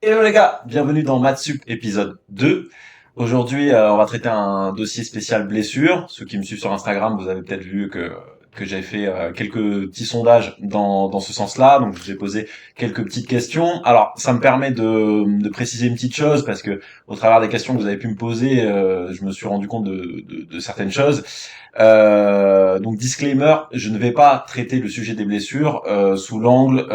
Hello les gars, bienvenue dans Matsup épisode 2. Aujourd'hui, on va traiter un dossier spécial blessure. Ceux qui me suivent sur Instagram, vous avez peut-être vu que j'ai fait quelques petits sondages dans ce sens-là. Donc, je vous ai posé quelques petites questions. Alors, ça me permet de préciser une petite chose parce que au travers des questions que vous avez pu me poser, je me suis rendu compte de certaines choses. Donc disclaimer, je ne vais pas traiter le sujet des blessures sous l'angle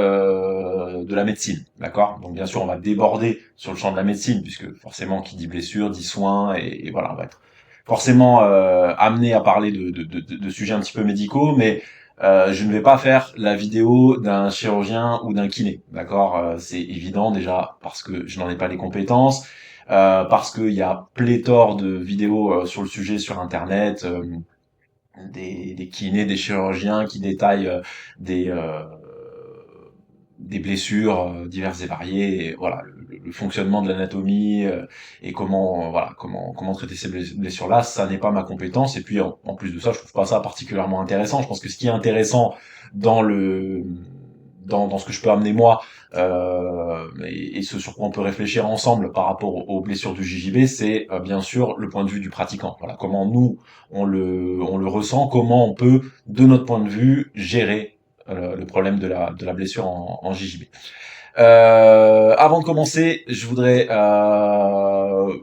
de la médecine, d'accord? Donc bien sûr, on va déborder sur le champ de la médecine puisque forcément, qui dit blessure dit soins et voilà, on va être forcément amené à parler de sujets un petit peu médicaux, mais je ne vais pas faire la vidéo d'un chirurgien ou d'un kiné, d'accord? C'est évident déjà parce que je n'en ai pas les compétences. Parce qu'il y a pléthore de vidéos sur le sujet sur Internet, des kinés, des chirurgiens qui détaillent des euh, des blessures diverses et variées, et voilà le fonctionnement de l'anatomie et comment comment traiter ces blessures là, ça n'est pas ma compétence. Et puis en plus de ça, je trouve pas ça particulièrement intéressant. Je pense que ce qui est intéressant dans le dans ce que je peux amener moi et ce sur quoi on peut réfléchir ensemble par rapport aux blessures du JJB, c'est bien sûr le point de vue du pratiquant. Voilà comment nous on le ressent, comment on peut de notre point de vue gérer le problème de la blessure en JJB. Avant de commencer, je voudrais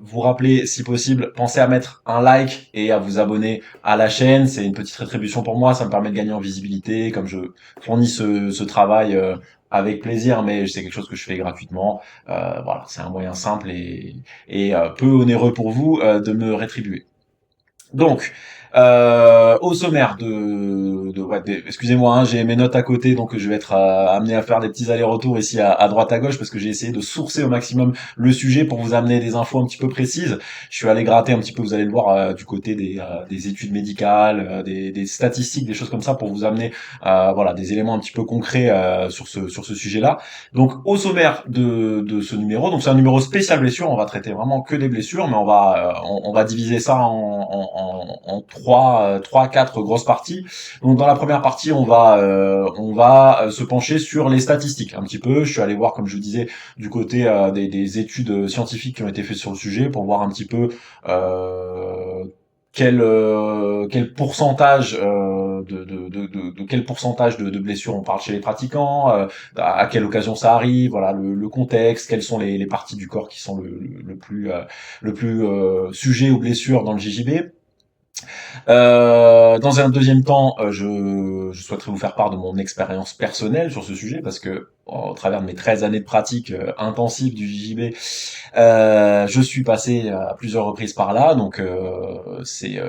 vous rappeler, si possible, pensez à mettre un like et à vous abonner à la chaîne. C'est une petite rétribution pour moi, ça me permet de gagner en visibilité, comme je fournis ce travail avec plaisir, mais c'est quelque chose que je fais gratuitement. Voilà, c'est un moyen simple et peu onéreux pour vous de me rétribuer. Donc, au sommaire excusez-moi, hein, j'ai mes notes à côté, donc je vais être amené à faire des petits allers-retours ici à droite à gauche parce que j'ai essayé de sourcer au maximum le sujet pour vous amener des infos un petit peu précises. Je suis allé gratter un petit peu, vous allez le voir, du côté des études médicales, des statistiques, des choses comme ça pour vous amener voilà des éléments un petit peu concrets sur ce sujet-là. Donc, au sommaire de ce numéro, donc c'est un numéro spécial blessure, on va traiter vraiment que des blessures, mais on va diviser ça en trois, quatre grosses parties. Donc dans la première partie, on va se pencher sur les statistiques un petit peu. Je suis allé voir, comme je vous disais, du côté des études scientifiques qui ont été faites sur le sujet pour voir un petit peu euh, quel pourcentage de quel pourcentage de blessures on parle chez les pratiquants, à quelle occasion ça arrive, voilà le contexte, quelles sont les parties du corps qui sont le plus sujet aux blessures dans le JJB. Dans un deuxième temps, je souhaiterais vous faire part de mon expérience personnelle sur ce sujet parce que au travers de mes 13 années de pratique intensive du JJB, je suis passé à plusieurs reprises par là, donc c'est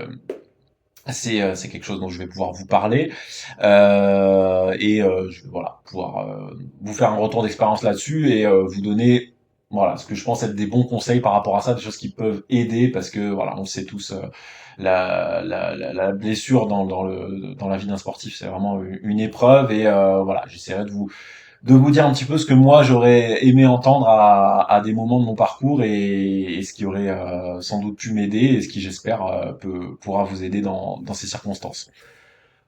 quelque chose dont je vais pouvoir vous parler je vais voilà pouvoir vous faire un retour d'expérience là-dessus et vous donner voilà ce que je pense être des bons conseils par rapport à ça, des choses qui peuvent aider parce que voilà on sait tous la blessure dans la vie d'un sportif, c'est vraiment une épreuve et voilà j'essaierai de vous dire un petit peu ce que moi j'aurais aimé entendre à des moments de mon parcours et ce qui aurait sans doute pu m'aider et ce qui j'espère pourra vous aider dans ces circonstances.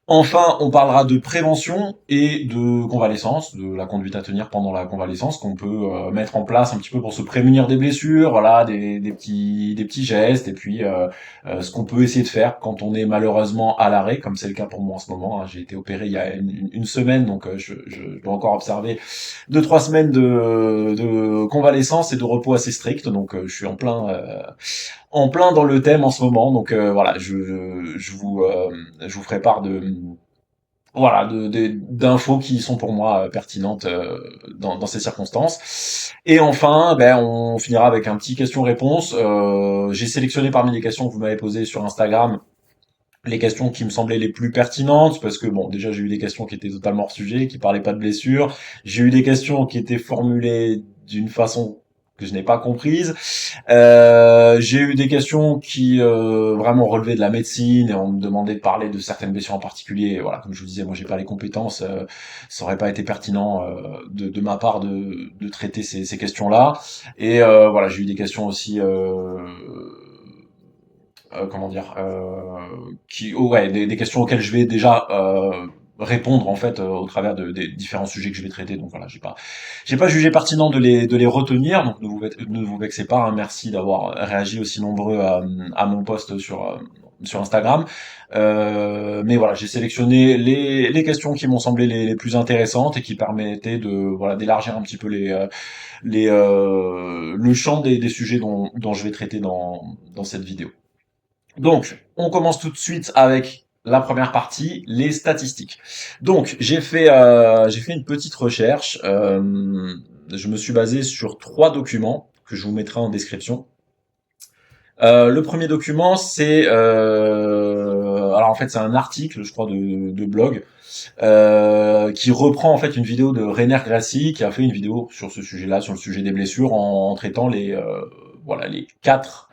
Enfin, on parlera de prévention et de convalescence, de la conduite à tenir pendant la convalescence qu'on peut mettre en place un petit peu pour se prémunir des blessures, voilà, des petits gestes et puis ce qu'on peut essayer de faire quand on est malheureusement à l'arrêt, comme c'est le cas pour moi en ce moment, hein. J'ai été opéré il y a une semaine, donc je dois encore observer 2, 3 semaines de convalescence et de repos assez strict, donc je suis en plein dans le thème en ce moment, donc voilà, je vous ferai part de voilà d'infos qui sont pour moi pertinentes dans ces circonstances. Et enfin, ben on finira avec un petit question-réponse. J'ai sélectionné parmi les questions que vous m'avez posées sur Instagram les questions qui me semblaient les plus pertinentes parce que bon déjà j'ai eu des questions qui étaient totalement hors sujet, qui parlaient pas de blessures. J'ai eu des questions qui étaient formulées d'une façon que je n'ai pas comprise. J'ai eu des questions qui vraiment relevaient de la médecine et on me demandait de parler de certaines blessures en particulier. Et voilà, comme je vous disais, moi j'ai pas les compétences, ça aurait pas été pertinent de ma part de traiter ces questions-là. Et voilà, j'ai eu des questions aussi comment dire, des questions auxquelles je vais déjà répondre en fait au travers des différents sujets que je vais traiter. Donc voilà, j'ai pas jugé pertinent de les retenir. Donc ne vous vexez pas. Hein. Merci d'avoir réagi aussi nombreux à mon post sur Instagram. Mais voilà, j'ai sélectionné les questions qui m'ont semblé les plus intéressantes et qui permettaient de voilà d'élargir un petit peu le champ des sujets dont je vais traiter dans cette vidéo. Donc, on commence tout de suite avec la première partie, les statistiques. Donc, j'ai fait une petite recherche. Je me suis basé sur 3 documents que je vous mettrai en description. Le premier document, c'est alors en fait c'est un article, je crois, de blog qui reprend en fait une vidéo de Rainer Grassi qui a fait une vidéo sur ce sujet-là, sur le sujet des blessures, en traitant voilà les 4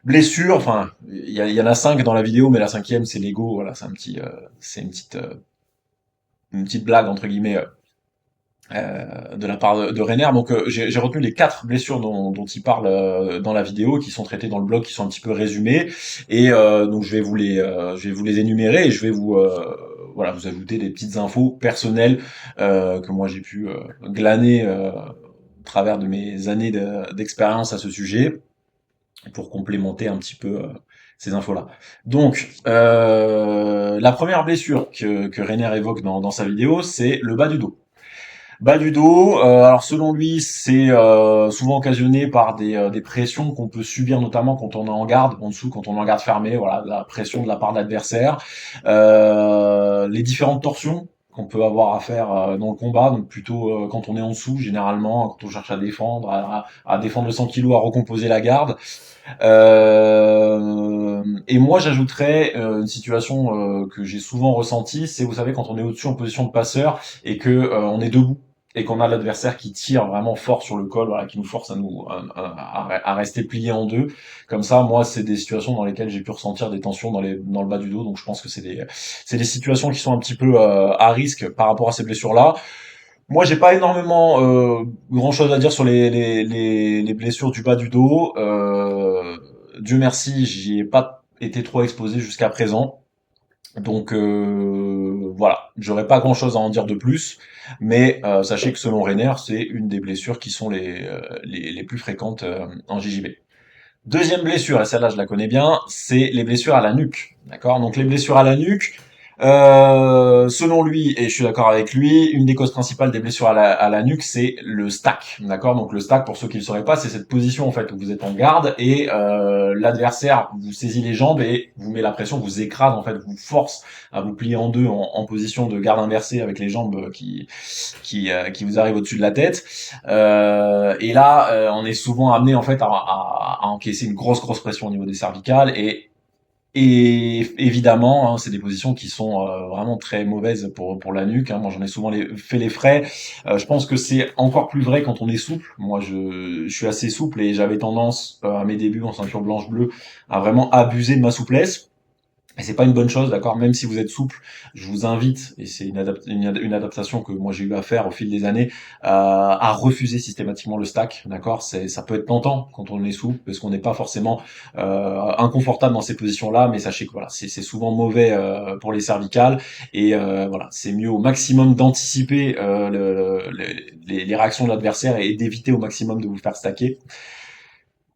blessures. Enfin, il y en a 5 dans la vidéo, mais la cinquième c'est l'ego. Voilà, c'est une petite blague entre guillemets. De la part de Rainer. Donc j'ai retenu les 4 blessures dont il parle dans la vidéo, qui sont traitées dans le blog, qui sont un petit peu résumées. Et donc je vais vous les énumérer et je vais voilà, vous ajouter des petites infos personnelles que moi j'ai pu glaner au travers de mes années d'expérience à ce sujet pour complémenter un petit peu ces infos-là. Donc, la première blessure que Rainer évoque dans sa vidéo, c'est le bas du dos. Bas du dos, alors selon lui, c'est souvent occasionné par des pressions qu'on peut subir, notamment quand on est en garde, en dessous, quand on est en garde fermée, voilà, la pression de la part de l'adversaire, les différentes torsions qu'on peut avoir à faire dans le combat, donc plutôt quand on est en dessous, généralement, quand on cherche à défendre, à défendre le 100 kilos, à recomposer la garde. Et moi, j'ajouterais une situation que j'ai souvent ressentie, c'est, vous savez, quand on est au-dessus en position de passeur et que on est debout et qu'on a l'adversaire qui tire vraiment fort sur le col, voilà, qui nous force à rester plié en deux. Comme ça, moi, c'est des situations dans lesquelles j'ai pu ressentir des tensions dans le bas du dos. Donc, je pense que c'est des situations qui sont un petit peu à risque par rapport à ces blessures-là. Moi, j'ai pas énormément grand-chose à dire sur les blessures du bas du dos. Dieu merci, j'y ai pas été trop exposé jusqu'à présent. Donc voilà, j'aurais pas grand-chose à en dire de plus, mais sachez que selon Rainer, c'est une des blessures qui sont les plus fréquentes en JJB. Deuxième blessure, et celle-là je la connais bien, c'est les blessures à la nuque. D'accord? Donc les blessures à la nuque, selon lui, et je suis d'accord avec lui, une des causes principales des blessures à la nuque, c'est le stack. D'accord? Donc le stack, pour ceux qui ne le sauraient pas, c'est cette position en fait où vous êtes en garde et l'adversaire vous saisit les jambes et vous met la pression, vous écrase en fait, vous force à vous plier en deux en position de garde inversée avec les jambes qui vous arrivent au-dessus de la tête. Et là, on est souvent amené en fait à encaisser une grosse pression au niveau des cervicales et évidemment, hein, c'est des positions qui sont vraiment très mauvaises pour la nuque. Hein. Moi, j'en ai souvent fait les frais. Je pense que c'est encore plus vrai quand on est souple. Moi, je suis assez souple et j'avais tendance à mes débuts en ceinture blanche-bleue à vraiment abuser de ma souplesse. Et c'est pas une bonne chose, d'accord? Même si vous êtes souple, je vous invite, et c'est une adaptation que moi j'ai eu à faire au fil des années, à refuser systématiquement le stack, d'accord? Ça peut être tentant quand on est souple, parce qu'on n'est pas forcément inconfortable dans ces positions-là, mais sachez que voilà, c'est souvent mauvais pour les cervicales, et voilà, c'est mieux au maximum d'anticiper les réactions de l'adversaire et d'éviter au maximum de vous faire stacker.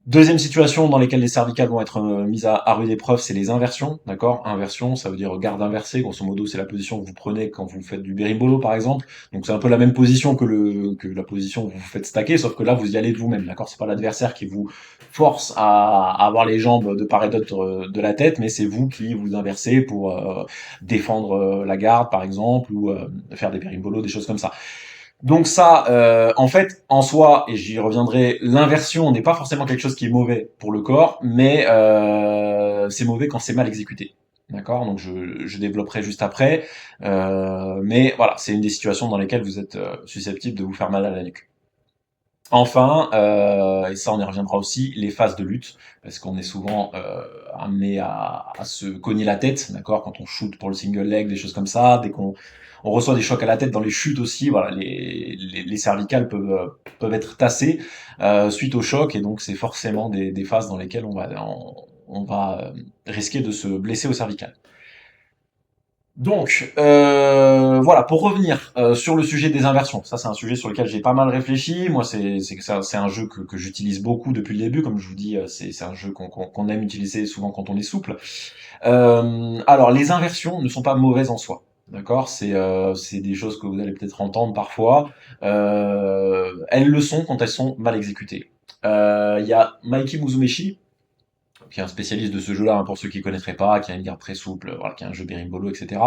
Deuxième situation dans lesquelles les cervicales vont être mises à rude épreuve, c'est les inversions, d'accord? Inversion, ça veut dire garde inversée, grosso modo, c'est la position que vous prenez quand vous faites du berimbolo, par exemple. Donc c'est un peu la même position que la position où vous vous faites stacker, sauf que là, vous y allez de vous-même, d'accord? C'est pas l'adversaire qui vous force à avoir les jambes de part et d'autre de la tête, mais c'est vous qui vous inversez pour défendre la garde, par exemple, ou faire des berimbolos, des choses comme ça. Donc ça, en fait, en soi, et j'y reviendrai, l'inversion n'est pas forcément quelque chose qui est mauvais pour le corps, mais c'est mauvais quand c'est mal exécuté. D'accord? Donc je développerai juste après. Mais voilà, c'est une des situations dans lesquelles vous êtes susceptible de vous faire mal à la nuque. Enfin, et ça on y reviendra aussi, les phases de lutte, parce qu'on est souvent amené à se cogner la tête, d'accord, quand on shoot pour le single leg, des choses comme ça, dès qu'on on reçoit des chocs à la tête dans les chutes aussi, voilà, les cervicales peuvent être tassées suite au choc, et donc c'est forcément des phases dans lesquelles on va risquer de se blesser au cervical. Donc, voilà, pour revenir sur le sujet des inversions, ça c'est un sujet sur lequel j'ai pas mal réfléchi. Moi, c'est un jeu que j'utilise beaucoup depuis le début. Comme je vous dis, c'est un jeu qu'on aime utiliser souvent quand on est souple. Alors, les inversions ne sont pas mauvaises en soi. D'accord, c'est des choses que vous allez peut-être entendre parfois. Elles le sont quand elles sont mal exécutées. Il y a Mikey Muzumeshi, qui est un spécialiste de ce jeu-là, hein, pour ceux qui connaîtraient pas, qui a une garde très souple, voilà, qui a un jeu berimbolo, etc.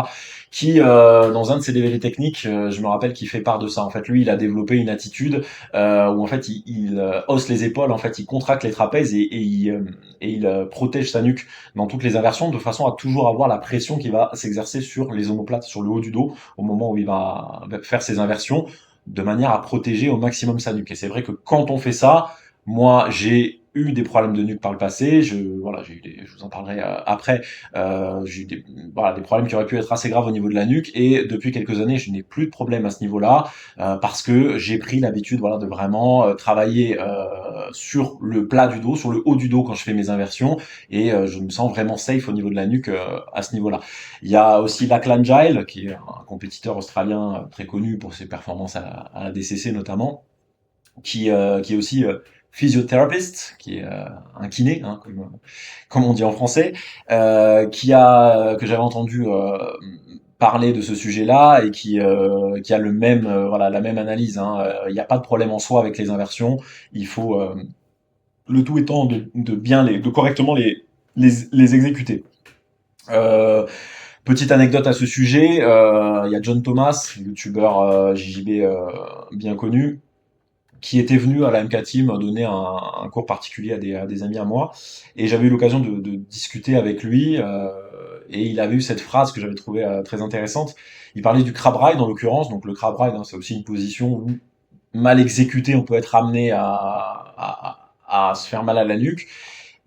Qui, dans un de ses développés techniques, je me rappelle qu'il fait part de ça. En fait, lui, il a développé une attitude où en fait, il hausse les épaules, en fait, il contracte les trapèzes et il protège sa nuque dans toutes les inversions, de façon à toujours avoir la pression qui va s'exercer sur les omoplates, sur le haut du dos, au moment où il va faire ses inversions, de manière à protéger au maximum sa nuque. Et c'est vrai que quand on fait ça, moi, j'ai eu des problèmes de nuque par le passé. Voilà, je vous en parlerai après. J'ai eu voilà, des problèmes qui auraient pu être assez graves au niveau de la nuque. Et depuis quelques années, je n'ai plus de problème à ce niveau-là parce que j'ai pris l'habitude, voilà, de vraiment travailler sur le plat du dos, sur le haut du dos quand je fais mes inversions. Et je me sens vraiment safe au niveau de la nuque à ce niveau-là. Il y a aussi Lachlan Giles, qui est un compétiteur australien très connu pour ses performances à la DCC notamment, qui est aussi physiothérapeute, qui est un kiné, hein, comme on dit en français, que j'avais entendu parler de ce sujet-là et qui a le même, voilà, la même analyse. Hein. Il n'y a pas de problème en soi avec les inversions. Il faut le tout étant de correctement les exécuter. Euh, Petite anecdote à ce sujet, il y a John Thomas, youtubeur JJB bien connu, qui était venu à la MK Team donner un cours particulier à des amis à moi. Et j'avais eu l'occasion de discuter avec lui. Et il avait eu cette phrase que j'avais trouvée très intéressante. Il parlait du crab ride en l'occurrence. Donc le crab ride, hein, c'est aussi une position où, mal exécutée, on peut être amené à se faire mal à la nuque.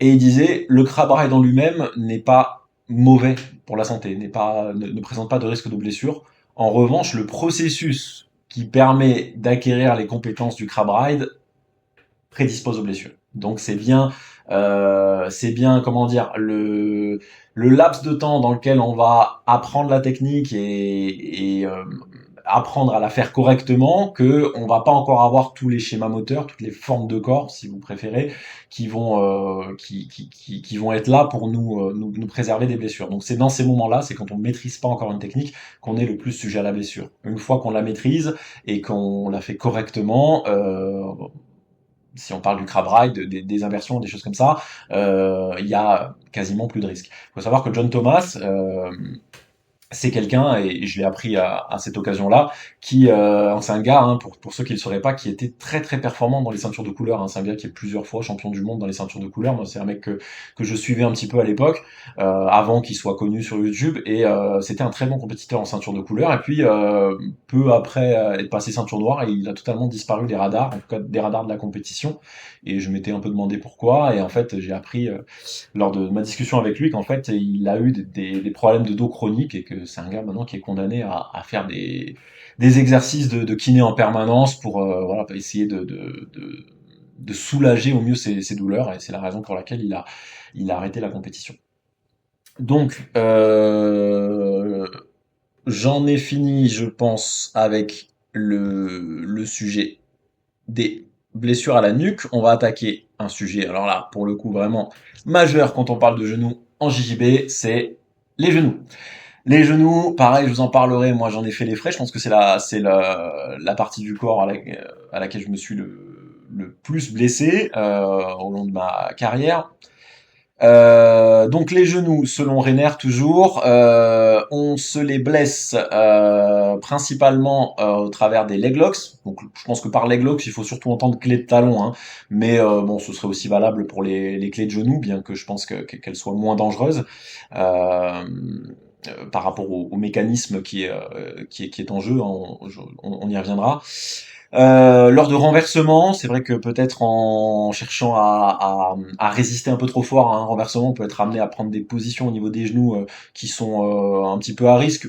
Et il disait, le crab ride en lui-même n'est pas mauvais pour la santé, ne présente pas de risque de blessure. En revanche, le processus qui permet d'acquérir les compétences du crab ride prédispose aux blessures. Donc c'est bien, comment dire, le laps de temps dans lequel on va apprendre la technique et apprendre à la faire correctement, que on va pas encore avoir tous les schémas moteurs, toutes les formes de corps, si vous préférez, qui vont être là pour nous préserver des blessures. Donc c'est dans ces moments-là, c'est quand on maîtrise pas encore une technique qu'on est le plus sujet à la blessure. Une fois qu'on la maîtrise et qu'on la fait correctement, si on parle du crab ride, des inversions, des choses comme ça, il y a quasiment plus de risques. Il faut savoir que John Thomas, c'est quelqu'un, et je l'ai appris à cette occasion-là, c'est un gars, hein, pour ceux qui ne le sauraient pas, qui était très très performant dans les ceintures de couleur. Hein. C'est un gars qui est plusieurs fois champion du monde dans les ceintures de couleur. Moi, c'est un mec que je suivais un petit peu à l'époque, avant qu'il soit connu sur YouTube, et c'était un très bon compétiteur en ceinture de couleur. Et puis, peu après être passé ceinture noire, il a totalement disparu des radars, en tout cas des radars de la compétition. Et je m'étais un peu demandé pourquoi, et en fait, j'ai appris lors de ma discussion avec lui qu'en fait il a eu des problèmes de dos chroniques et que c'est un gars maintenant qui est condamné à faire des exercices de kiné en permanence pour voilà, essayer de soulager au mieux ses douleurs, et c'est la raison pour laquelle il a arrêté la compétition. Donc j'en ai fini, je pense, avec le sujet des blessures à la nuque. On va attaquer un sujet, alors là, pour le coup, vraiment majeur quand on parle de genoux en JJB, c'est les genoux. Les genoux, pareil, je vous en parlerai. Moi, j'en ai fait les frais. Je pense que la partie du corps à laquelle je me suis le plus blessé au long de ma carrière. Donc les genoux, selon Renner toujours, on se les blesse principalement au travers des leg locks. Donc je pense que par leg locks, il faut surtout entendre clé de talon, hein. Mais bon, ce serait aussi valable pour les clés de genoux, bien que je pense qu'elles soient moins dangereuses par rapport au mécanisme qui est en jeu. On y reviendra. Lors de renversement, c'est vrai que peut-être en cherchant à résister un peu trop fort à un renversement, on peut être amené à prendre des positions au niveau des genoux qui sont un petit peu à risque.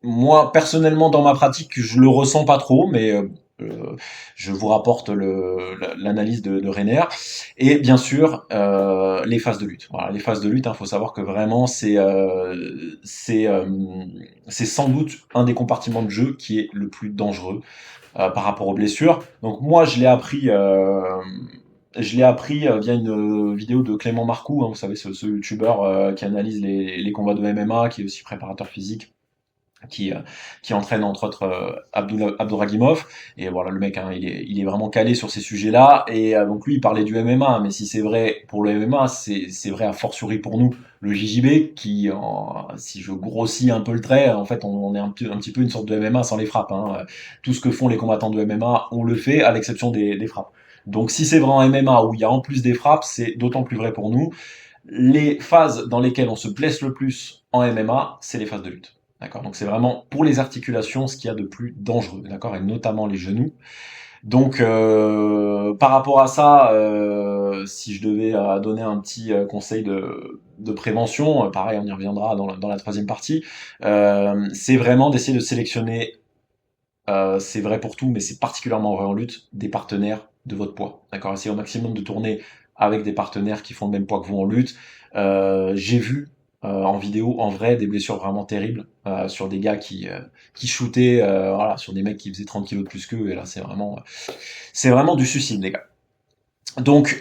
Moi, personnellement, dans ma pratique, je le ressens pas trop, mais je vous rapporte l'analyse de Reiner. Et bien sûr, les phases de lutte. Voilà, les phases de lutte, il faut savoir que vraiment, c'est sans doute un des compartiments de jeu qui est le plus dangereux par rapport aux blessures. Donc moi, je l'ai appris via une vidéo de Clément Marcoux, vous savez, ce youtubeur qui analyse les combats de MMA, qui est aussi préparateur physique, qui, euh, qui entraîne entre autres Abdouragimov. Et voilà, le mec, il est vraiment calé sur ces sujets-là. Et donc lui, il parlait du MMA, mais si c'est vrai pour le MMA, c'est vrai a fortiori pour nous, le JJB, si je grossis un peu le trait, en fait, on est un petit peu une sorte de MMA sans les frappes. Tout ce que font les combattants de MMA, on le fait, à l'exception des frappes. Donc si c'est vrai en MMA où il y a en plus des frappes, c'est d'autant plus vrai pour nous. Les phases dans lesquelles on se blesse le plus en MMA, c'est les phases de lutte. D'accord. Donc c'est vraiment pour les articulations ce qu'il y a de plus dangereux, d'accord, et notamment les genoux. Donc par rapport à ça, si je devais donner un petit conseil de prévention, pareil, on y reviendra dans la troisième partie, c'est vraiment d'essayer de sélectionner, c'est vrai pour tout, mais c'est particulièrement vrai en lutte, des partenaires de votre poids. D'accord. Essayez au maximum de tourner avec des partenaires qui font le même poids que vous en lutte. J'ai vu en vidéo, en vrai, des blessures vraiment terribles sur des gars qui shootaient, voilà, sur des mecs qui faisaient 30 kilos de plus qu'eux. Et là, c'est vraiment du suicide, les gars. Donc,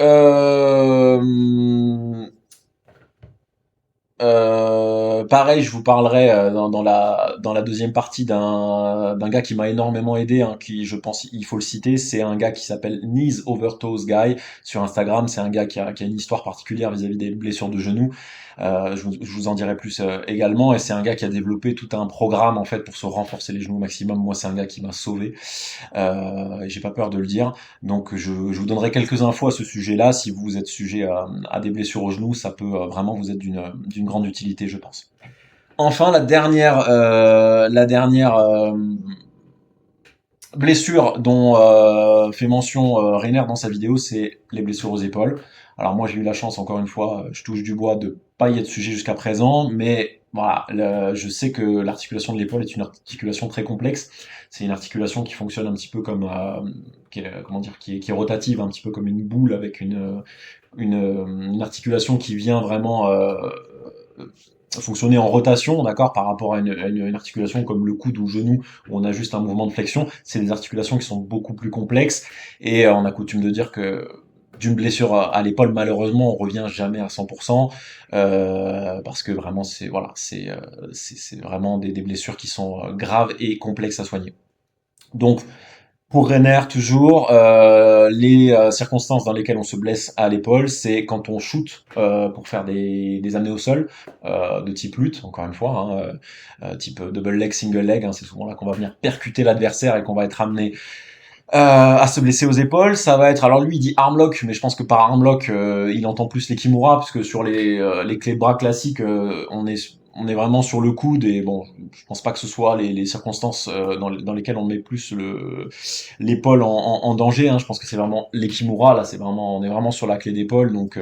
pareil, je vous parlerai dans la deuxième partie d'un gars qui m'a énormément aidé, qui je pense il faut le citer, c'est un gars qui s'appelle Knees Over Toes Guy sur Instagram. C'est un gars qui a une histoire particulière vis-à-vis des blessures de genoux. Je vous en dirai plus également. Et c'est un gars qui a développé tout un programme en fait pour se renforcer les genoux au maximum. Moi, c'est un gars qui m'a sauvé. Et j'ai pas peur de le dire. Donc je vous donnerai quelques infos à ce sujet-là. Si vous êtes sujet à des blessures au genou, ça peut vraiment vous être d'une grande utilité, je pense. Enfin, la dernière blessure dont fait mention Reiner dans sa vidéo, c'est les blessures aux épaules. Alors moi, j'ai eu la chance, encore une fois, je touche du bois, de pas y être sujet jusqu'à présent, mais voilà, je sais que l'articulation de l'épaule est une articulation très complexe. C'est une articulation qui fonctionne un petit peu comme, comment dire, qui est rotative, un petit peu comme une boule avec une articulation qui vient vraiment fonctionner en rotation, d'accord, par rapport à une articulation comme le coude ou le genou, où on a juste un mouvement de flexion. C'est des articulations qui sont beaucoup plus complexes, et on a coutume de dire que d'une blessure à l'épaule, malheureusement, on revient jamais à 100%, parce que vraiment, c'est vraiment des blessures qui sont graves et complexes à soigner. Donc, pour Renner, toujours, les circonstances dans lesquelles on se blesse à l'épaule, c'est quand on shoot pour faire des amenés au sol de type lutte, encore une fois, type double leg, single leg. C'est souvent là qu'on va venir percuter l'adversaire et qu'on va être amené à se blesser aux épaules. Ça va être, alors lui il dit armlock, mais je pense que par armlock il entend plus les kimura, parce que sur les clés de bras classiques, on est vraiment sur le coude. Et bon, je pense pas que ce soit les circonstances dans lesquelles on met plus l'épaule en danger. Je pense que c'est vraiment les kimura. Là, on est vraiment sur la clé d'épaule. Donc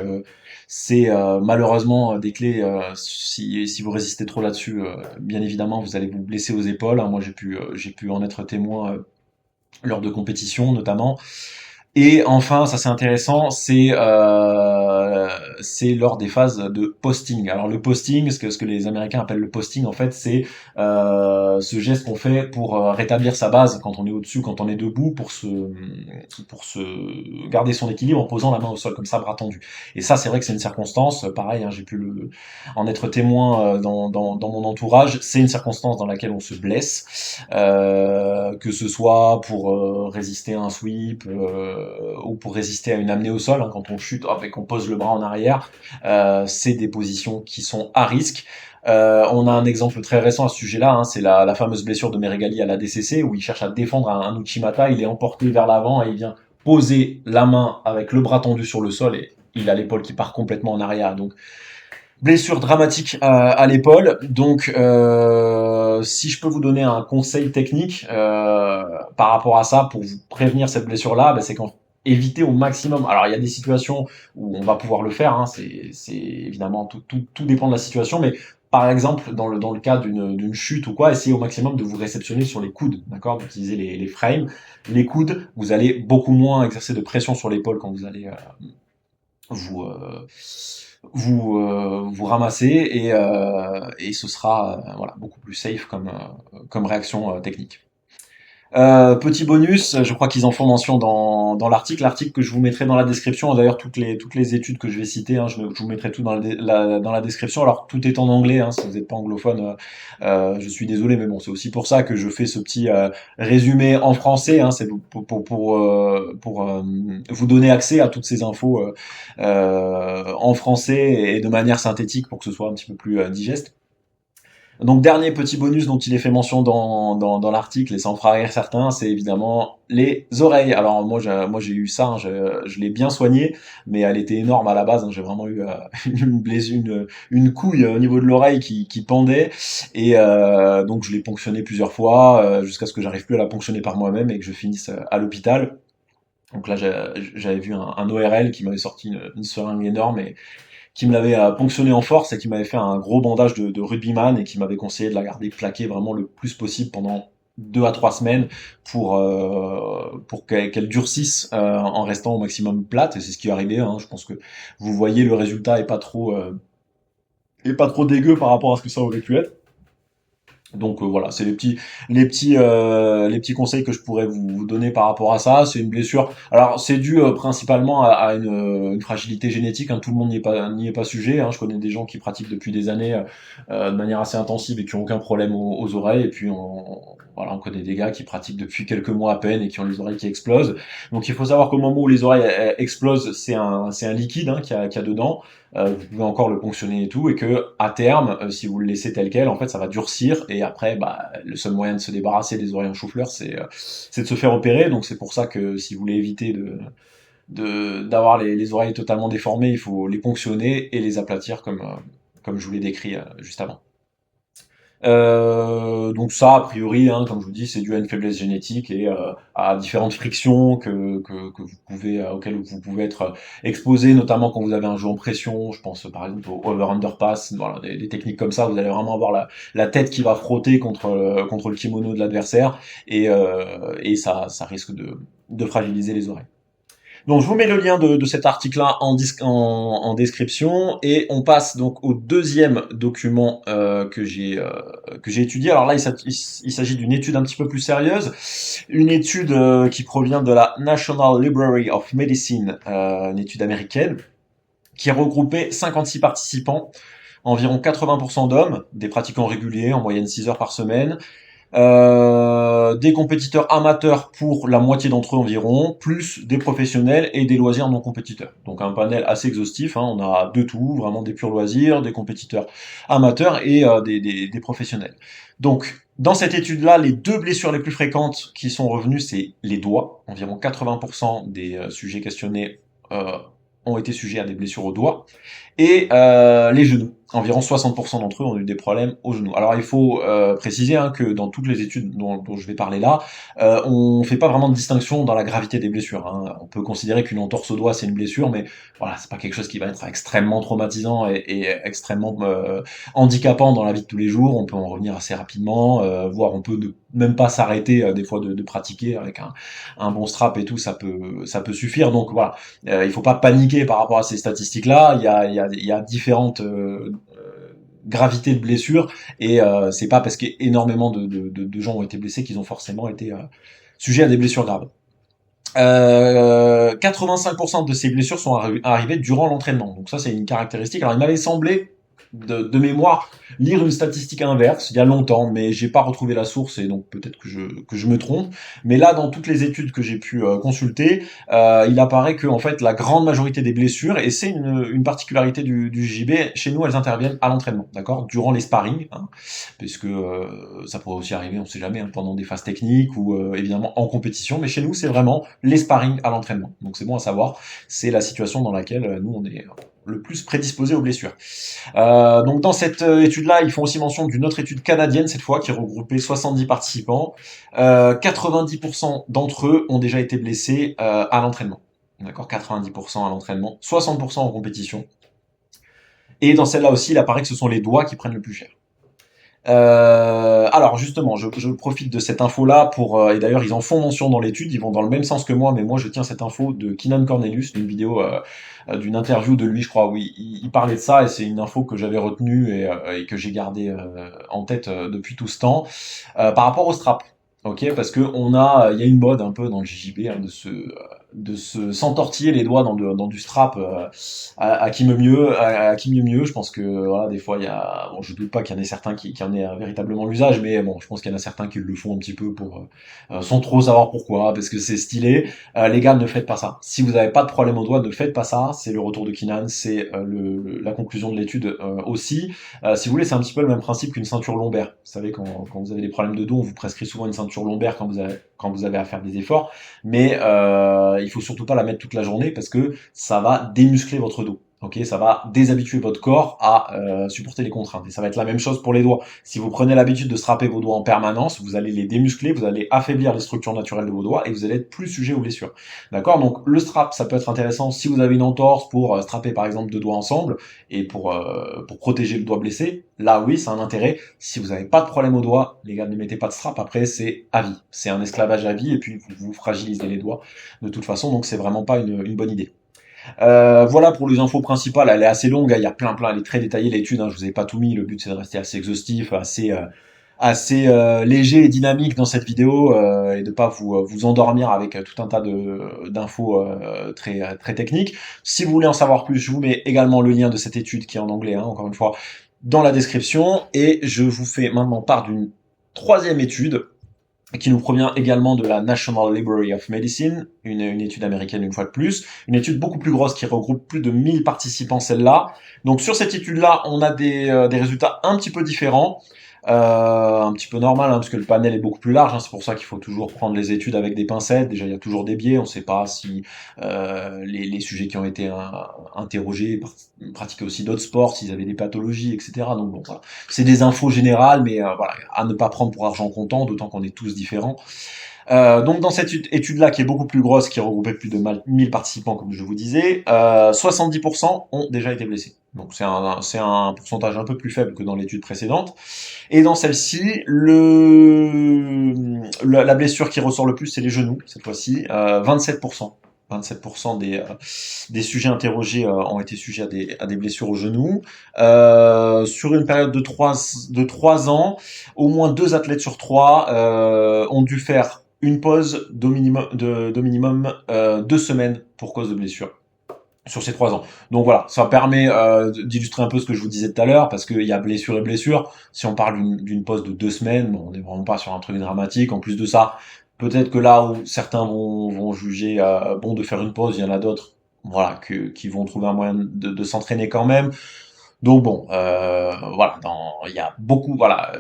c'est malheureusement des clés. Si vous résistez trop là-dessus, bien évidemment, vous allez vous blesser aux épaules. Moi, j'ai pu en être témoin lors de compétitions notamment. Et enfin, ça c'est intéressant, c'est lors des phases de posting. Alors le posting, ce que les Américains appellent le posting, en fait, c'est ce geste qu'on fait pour rétablir sa base quand on est au-dessus, quand on est debout, pour se garder son équilibre en posant la main au sol comme ça, bras tendu. Et ça, c'est vrai que c'est une circonstance, pareil, j'ai pu en être témoin dans mon entourage. C'est une circonstance dans laquelle on se blesse, que ce soit pour résister à un sweep, ou pour résister à une amenée au sol, quand on chute et qu'on pose le bras en arrière. C'est des positions qui sont à risque. On a un exemple très récent à ce sujet-là, c'est la fameuse blessure de Meregali à la DCC, où il cherche à défendre un Uchimata. Il est emporté vers l'avant et il vient poser la main avec le bras tendu sur le sol, et il a l'épaule qui part complètement en arrière. Donc blessure dramatique à l'épaule. Donc si je peux vous donner un conseil technique par rapport à ça pour vous prévenir cette blessure-là, c'est quand éviter au maximum. Alors il y a des situations où on va pouvoir le faire, c'est évidemment tout dépend de la situation, mais par exemple, dans le cas d'une chute ou quoi, essayez au maximum de vous réceptionner sur les coudes, d'accord? D'utiliser les frames. Les coudes, vous allez beaucoup moins exercer de pression sur l'épaule quand vous allez vous, vous ramasser et ce sera voilà, beaucoup plus safe comme réaction technique. Petit bonus, je crois qu'ils en font mention dans l'article que je vous mettrai dans la description. D'ailleurs, toutes les études que je vais citer, hein, je vous mettrai tout dans la description. Alors, tout est en anglais, hein, si vous n'êtes pas anglophone, je suis désolé, mais bon, c'est aussi pour ça que je fais ce petit résumé en français. Hein, c'est pour vous donner accès à toutes ces infos en français et de manière synthétique pour que ce soit un petit peu plus digeste. Donc dernier petit bonus dont il est fait mention dans l'article, et ça en fera rire certains, c'est évidemment les oreilles. Alors moi j'ai eu ça, hein, je l'ai bien soigné, mais elle était énorme à la base. Hein, j'ai vraiment eu une couille au niveau de l'oreille qui pendait, et donc je l'ai ponctionné plusieurs fois jusqu'à ce que j'arrive plus à la ponctionner par moi-même et que je finisse à l'hôpital. Donc là j'avais vu un ORL qui m'avait sorti une seringue énorme qui me l'avait ponctionné en force et qui m'avait fait un gros bandage de rugbyman et qui m'avait conseillé de la garder plaquée vraiment le plus possible pendant 2 à 3 semaines pour qu'elle durcisse en restant au maximum plate et c'est ce qui est arrivé. Hein. Je pense que vous voyez le résultat est pas trop dégueu par rapport à ce que ça aurait pu être. Donc voilà, c'est les petits conseils que je pourrais vous donner par rapport à ça. C'est une blessure. Alors c'est dû principalement à une fragilité génétique. Hein. Tout le monde n'y est pas sujet. Hein. Je connais des gens qui pratiquent depuis des années de manière assez intensive et qui ont aucun problème aux oreilles. Et puis voilà, on connaît des gars qui pratiquent depuis quelques mois à peine et qui ont les oreilles qui explosent. Donc il faut savoir qu'au moment où les oreilles explosent, c'est un liquide hein, qu'il y a dedans. Vous pouvez encore le ponctionner et tout, et que à terme, si vous le laissez tel quel, en fait, ça va durcir, et après, bah, le seul moyen de se débarrasser des oreilles en chou-fleur, c'est de se faire opérer. Donc c'est pour ça que si vous voulez éviter d'avoir les oreilles totalement déformées, il faut les ponctionner et les aplatir comme je vous l'ai décrit juste avant. Donc ça, a priori, hein, comme je vous dis, c'est dû à une faiblesse génétique et à différentes frictions que vous pouvez, auxquelles vous pouvez être exposé, notamment quand vous avez un jeu en pression. Je pense par exemple au over-underpass, voilà, des techniques comme ça. Vous allez vraiment avoir la tête qui va frotter contre le kimono de l'adversaire et ça risque de fragiliser les oreilles. Donc je vous mets le lien de cet article-là en description et on passe donc au deuxième document que j'ai étudié. Alors là, il s'agit d'une étude un petit peu plus sérieuse, une étude qui provient de la National Library of Medicine, une étude américaine, qui a regroupé 56 participants, environ 80% d'hommes, des pratiquants réguliers, en moyenne 6 heures par semaine, des compétiteurs amateurs pour la moitié d'entre eux environ, plus des professionnels et des loisirs non compétiteurs. Donc un panel assez exhaustif, hein, on a de tout, vraiment des purs loisirs, des compétiteurs amateurs et des professionnels. Donc dans cette étude-là, les deux blessures les plus fréquentes qui sont revenues, c'est les doigts. Environ 80% des sujets questionnés ont été sujets à des blessures aux doigts et les genoux. Environ 60% d'entre eux ont eu des problèmes aux genoux. Alors il faut préciser hein, que dans toutes les études dont je vais parler là, on fait pas vraiment de distinction dans la gravité des blessures. Hein. On peut considérer qu'une entorse au doigt c'est une blessure, mais voilà, c'est pas quelque chose qui va être extrêmement traumatisant et extrêmement handicapant dans la vie de tous les jours. On peut en revenir assez rapidement, voire on peut même pas s'arrêter des fois de pratiquer avec un bon strap et tout, ça peut suffire. Donc voilà, il faut pas paniquer par rapport à ces statistiques-là. Il y a différentes gravités de blessures et c'est pas parce qu'énormément de gens ont été blessés qu'ils ont forcément été sujets à des blessures graves. 85% de ces blessures sont arrivées durant l'entraînement. Donc ça, c'est une caractéristique. Alors, il m'avait semblé de mémoire lire une statistique inverse il y a longtemps, mais j'ai pas retrouvé la source et donc peut-être que je me trompe. Mais là, dans toutes les études que j'ai pu consulter, il apparaît que en fait la grande majorité des blessures, et c'est une particularité du JB, chez nous elles interviennent à l'entraînement, d'accord, durant les sparring, hein, puisque ça pourrait aussi arriver, on sait jamais, hein, pendant des phases techniques ou évidemment en compétition. Mais chez nous, c'est vraiment les sparring à l'entraînement. Donc c'est bon à savoir. C'est la situation dans laquelle nous on est le plus prédisposé aux blessures. Donc dans cette étude-là, ils font aussi mention d'une autre étude canadienne cette fois qui regroupait 70 participants. 90% d'entre eux ont déjà été blessés à l'entraînement. D'accord, 90% à l'entraînement, 60% en compétition. Et dans celle-là aussi, il apparaît que ce sont les doigts qui prennent le plus cher. Alors justement, je profite de cette info-là pour et d'ailleurs ils en font mention dans l'étude, ils vont dans le même sens que moi, mais moi je tiens cette info de Keenan Cornelius, d'une vidéo, d'une interview de lui, je crois, où il parlait de ça et c'est une info que j'avais retenue et que j'ai gardée en tête depuis tout ce temps par rapport au strap. Ok, parce que il y a une mode un peu dans le JJB hein, de se s'entortiller les doigts dans du strap à qui mieux mieux, à qui mieux mieux. Je pense que voilà, des fois il y a, bon, je doute pas qu'il y en ait certains qui en aient véritablement l'usage, mais bon, je pense qu'il y en a certains qui le font un petit peu pour sans trop savoir pourquoi, parce que c'est stylé. Les gars, ne faites pas ça. Si vous n'avez pas de problème aux doigts, ne faites pas ça. C'est le retour de Kinan, c'est la conclusion de l'étude aussi. Si vous voulez, c'est un petit peu le même principe qu'une ceinture lombaire. Vous savez, quand vous avez des problèmes de dos, on vous prescrit souvent une ceinture lombaire quand vous avez à faire des efforts, mais il faut surtout pas la mettre toute la journée parce que ça va démuscler votre dos. Ok, ça va déshabituer votre corps à supporter les contraintes. Et ça va être la même chose pour les doigts. Si vous prenez l'habitude de strapper vos doigts en permanence, vous allez les démuscler, vous allez affaiblir les structures naturelles de vos doigts et vous allez être plus sujet aux blessures. D'accord? Donc le strap, ça peut être intéressant si vous avez une entorse pour strapper par exemple deux doigts ensemble et pour protéger le doigt blessé. Là oui, c'est un intérêt. Si vous n'avez pas de problème aux doigts, les gars, ne mettez pas de strap. Après, c'est à vie. C'est un esclavage à vie et puis vous fragilisez les doigts de toute façon. Donc c'est vraiment pas une bonne idée. Voilà pour les infos principales, elle est assez longue, hein, il y a plein, elle est très détaillée l'étude, hein, je vous ai pas tout mis, le but c'est de rester assez exhaustif, assez léger et dynamique dans cette vidéo et de pas vous endormir avec tout un tas de d'infos très techniques. Si vous voulez en savoir plus, je vous mets également le lien de cette étude qui est en anglais, hein, encore une fois, dans la description et je vous fais maintenant part d'une troisième étude qui nous provient également de la National Library of Medicine, une étude américaine une fois de plus, une étude beaucoup plus grosse qui regroupe plus de 1000 participants celle-là. Donc sur cette étude-là, on a des résultats un petit peu différents, un petit peu normal, hein, parce que le panel est beaucoup plus large, hein, c'est pour ça qu'il faut toujours prendre les études avec des pincettes, déjà il y a toujours des biais, on ne sait pas si les sujets qui ont été interrogés pratiquaient aussi d'autres sports, s'ils avaient des pathologies, etc. Donc bon, voilà. C'est des infos générales, mais voilà, à ne pas prendre pour argent comptant, d'autant qu'on est tous différents. Donc dans cette étude-là, qui est beaucoup plus grosse, qui regroupait plus de 1000 participants, comme je vous disais, 70% ont déjà été blessés. Donc c'est un pourcentage un peu plus faible que dans l'étude précédente. Et dans celle-ci, la blessure qui ressort le plus, c'est les genoux, cette fois-ci, 27%. 27% des sujets interrogés ont été sujets à des blessures au genou. Sur une période de 3 ans, au moins 2 athlètes sur 3 ont dû faire une pause d'au minimum, 2 semaines pour cause de blessure sur ces 3 ans. Donc voilà, ça permet d'illustrer un peu ce que je vous disais tout à l'heure, parce qu'il y a blessure et blessure. Si on parle d'une pause de 2 semaines, bon, on n'est vraiment pas sur un truc dramatique. En plus de ça, peut-être que là où certains vont juger bon de faire une pause, il y en a d'autres voilà, qui vont trouver un moyen de s'entraîner quand même. Donc bon, voilà, il y a beaucoup, voilà,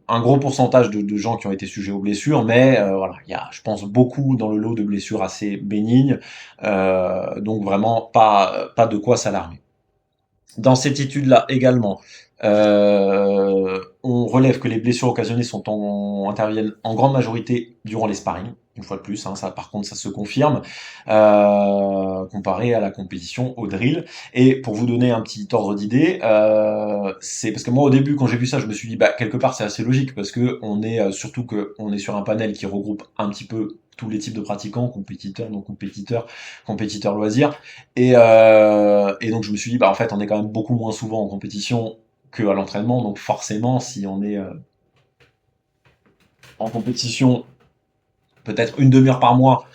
un gros pourcentage de gens qui ont été sujets aux blessures, mais voilà, il y a, je pense, beaucoup dans le lot de blessures assez bénignes, donc vraiment pas de quoi s'alarmer. Dans cette étude-là également, on relève que les blessures occasionnées interviennent en grande majorité durant les sparring, une fois de plus, hein, ça par contre ça se confirme, comparé à la compétition au drill. Et pour vous donner un petit ordre d'idée, c'est parce que moi au début quand j'ai vu ça, je me suis dit bah quelque part c'est assez logique parce que on est surtout que on est sur un panel qui regroupe un petit peu tous les types de pratiquants, compétiteurs, non compétiteurs, compétiteurs loisirs. Et donc je me suis dit, bah en fait, on est quand même beaucoup moins souvent en compétition que à l'entraînement, donc forcément, si on est en compétition, peut-être une demi-heure par mois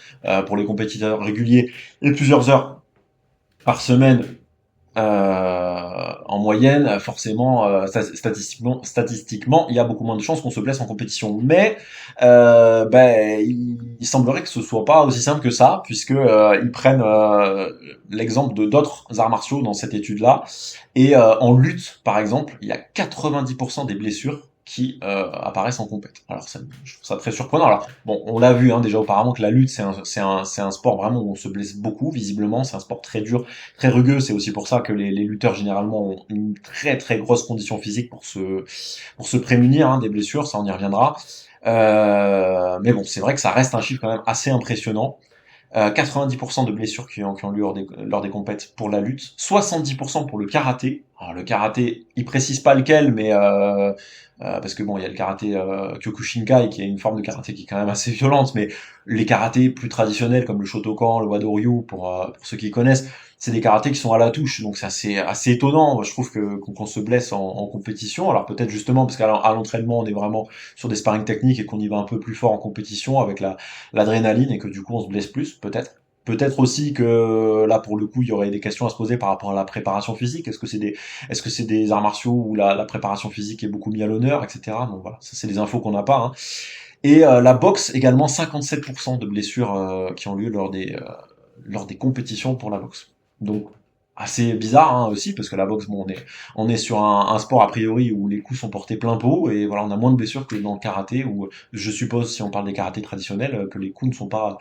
pour les compétiteurs réguliers et plusieurs heures par semaine en moyenne, forcément, statistiquement, il y a beaucoup moins de chances qu'on se blesse en compétition. Mais ben, il semblerait que ce soit pas aussi simple que ça, puisque ils prennent l'exemple de d'autres arts martiaux dans cette étude-là. Et en lutte, par exemple, il y a 90% des blessures qui apparaissent en compète. Alors je trouve ça très surprenant. Alors bon, on l'a vu hein, déjà auparavant que la lutte c'est un sport vraiment où on se blesse beaucoup visiblement. C'est un sport très dur, très rugueux. C'est aussi pour ça que les lutteurs généralement ont une très grosse condition physique pour se prémunir hein, des blessures. Ça on y reviendra. Mais bon, c'est vrai que ça reste un chiffre quand même assez impressionnant. 90% de blessures qui ont lieu lors des compètes pour la lutte, 70% pour le karaté. Alors le karaté, il précise pas lequel, mais parce que bon, il y a le karaté Kyokushinkai qui est une forme de karaté qui est quand même assez violente, mais les karatés plus traditionnels comme le Shotokan, le Wado-ryu, pour ceux qui connaissent, c'est des karatés qui sont à la touche, donc c'est assez étonnant. Moi, je trouve que qu'on se blesse en compétition. Alors peut-être justement parce à l'entraînement, on est vraiment sur des sparring techniques et qu'on y va un peu plus fort en compétition avec l'adrénaline et que du coup on se blesse plus, peut-être. Peut-être aussi que là, pour le coup, il y aurait des questions à se poser par rapport à la préparation physique. Est-ce que c'est des arts martiaux où la préparation physique est beaucoup mis à l'honneur, etc. Donc voilà, ça c'est des infos qu'on n'a pas, hein. Et la boxe également, 57% de blessures qui ont lieu lors des compétitions pour la boxe. Donc assez bizarre, hein, aussi, parce que la boxe, bon, on est sur un sport a priori où les coups sont portés plein pot, et voilà, on a moins de blessures que dans le karaté, où je suppose, si on parle des karatés traditionnels, que les coups ne sont pas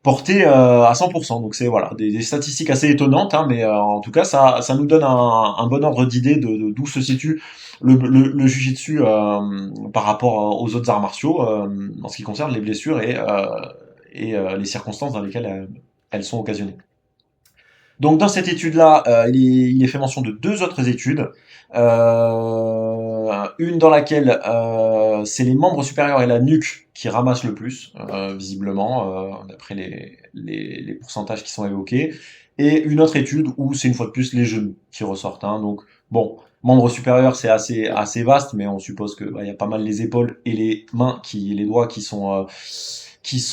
porté à 100%. Donc c'est voilà des statistiques assez étonnantes, hein, mais en tout cas ça nous donne un bon ordre d'idée d'où se situe le jiu-jitsu par rapport aux autres arts martiaux en ce qui concerne les blessures et les circonstances dans lesquelles elles sont occasionnées. Donc dans cette étude-là, il est fait mention de deux autres études. Une dans laquelle c'est les membres supérieurs et la nuque qui ramassent le plus, visiblement, d'après les pourcentages qui sont évoqués. Et une autre étude où c'est une fois de plus les genoux qui ressortent, hein. Donc bon, membres supérieurs c'est assez vaste, mais on suppose que il y a pas mal les épaules et les doigts qui sont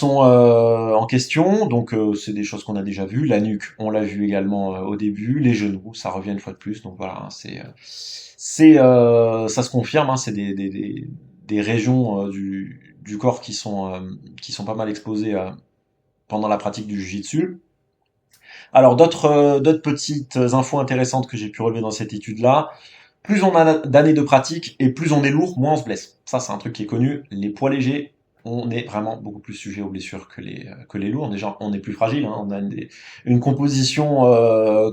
en question, donc c'est des choses qu'on a déjà vues. La nuque, on l'a vu également au début. Les genoux, ça revient une fois de plus. Donc voilà, hein, ça se confirme, hein, c'est des régions du corps qui sont pas mal exposées pendant la pratique du jiu-jitsu. Alors d'autres petites infos intéressantes que j'ai pu relever dans cette étude-là. Plus on a d'années de pratique et plus on est lourd, moins on se blesse. Ça, c'est un truc qui est connu. Les poids légers, on est vraiment beaucoup plus sujet aux blessures que les lourds. Déjà, on est plus fragile, hein. On a une composition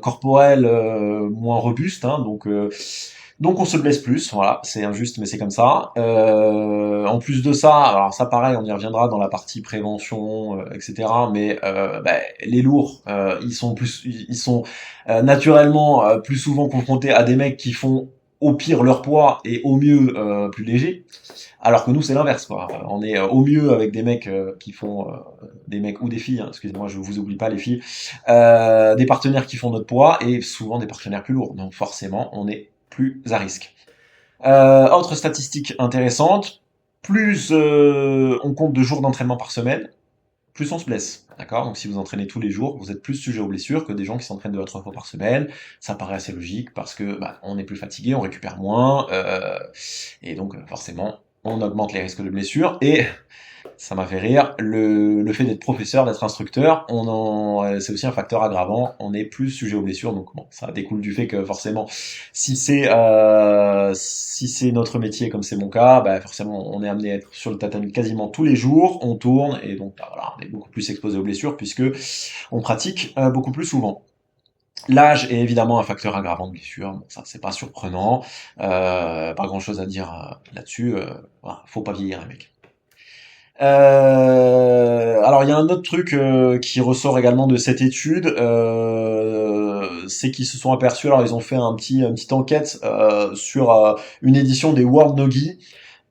corporelle moins robuste, hein. Donc on se blesse plus. Voilà, c'est injuste, mais c'est comme ça. En plus de ça, alors ça pareil, on y reviendra dans la partie prévention, etc. Mais les lourds, ils sont naturellement plus souvent confrontés à des mecs qui font au pire leur poids et au mieux plus léger, alors que nous c'est l'inverse, quoi. On est au mieux avec des mecs qui font des mecs ou des filles, hein, excusez-moi, je vous oublie pas les filles, des partenaires qui font notre poids et souvent des partenaires plus lourds, donc forcément on est plus à risque. Autre statistique intéressante, plus on compte de jours d'entraînement par semaine, plus on se blesse. D'accord? Donc si vous entraînez tous les jours, vous êtes plus sujet aux blessures que des gens qui s'entraînent 2 à 3 fois par semaine. Ça paraît assez logique parce que on est plus fatigué, on récupère moins, et donc forcément on augmente les risques de blessures. Et ça m'a fait rire, le fait d'être professeur, d'être instructeur, c'est aussi un facteur aggravant. On est plus sujet aux blessures, donc bon, ça découle du fait que forcément, si c'est notre métier comme c'est mon cas, forcément on est amené à être sur le tatami quasiment tous les jours, on tourne et donc voilà, on est beaucoup plus exposé aux blessures puisque on pratique beaucoup plus souvent. L'âge est évidemment un facteur aggravant de blessure, bon, ça c'est pas surprenant, pas grand chose à dire là-dessus, voilà, faut pas vieillir les mecs. Alors il y a un autre truc qui ressort également de cette étude, c'est qu'ils se sont aperçus, alors ils ont fait une petite enquête sur une édition des World Nogi,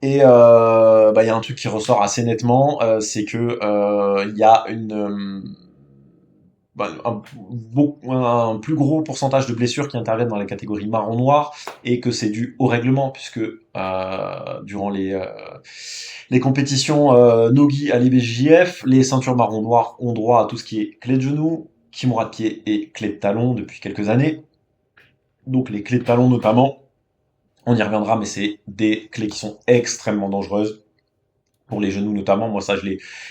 et il y a un truc qui ressort assez nettement, c'est que il y a un plus gros pourcentage de blessures qui interviennent dans les catégories marron-noir, et que c'est dû au règlement, puisque durant les compétitions Nogi à l'IBJJF, les ceintures marron-noir ont droit à tout ce qui est clé de genou, kimura de pied et clé de talon depuis quelques années. Donc les clés de talon notamment, on y reviendra, mais c'est des clés qui sont extrêmement dangereuses pour les genoux notamment. Moi, ça,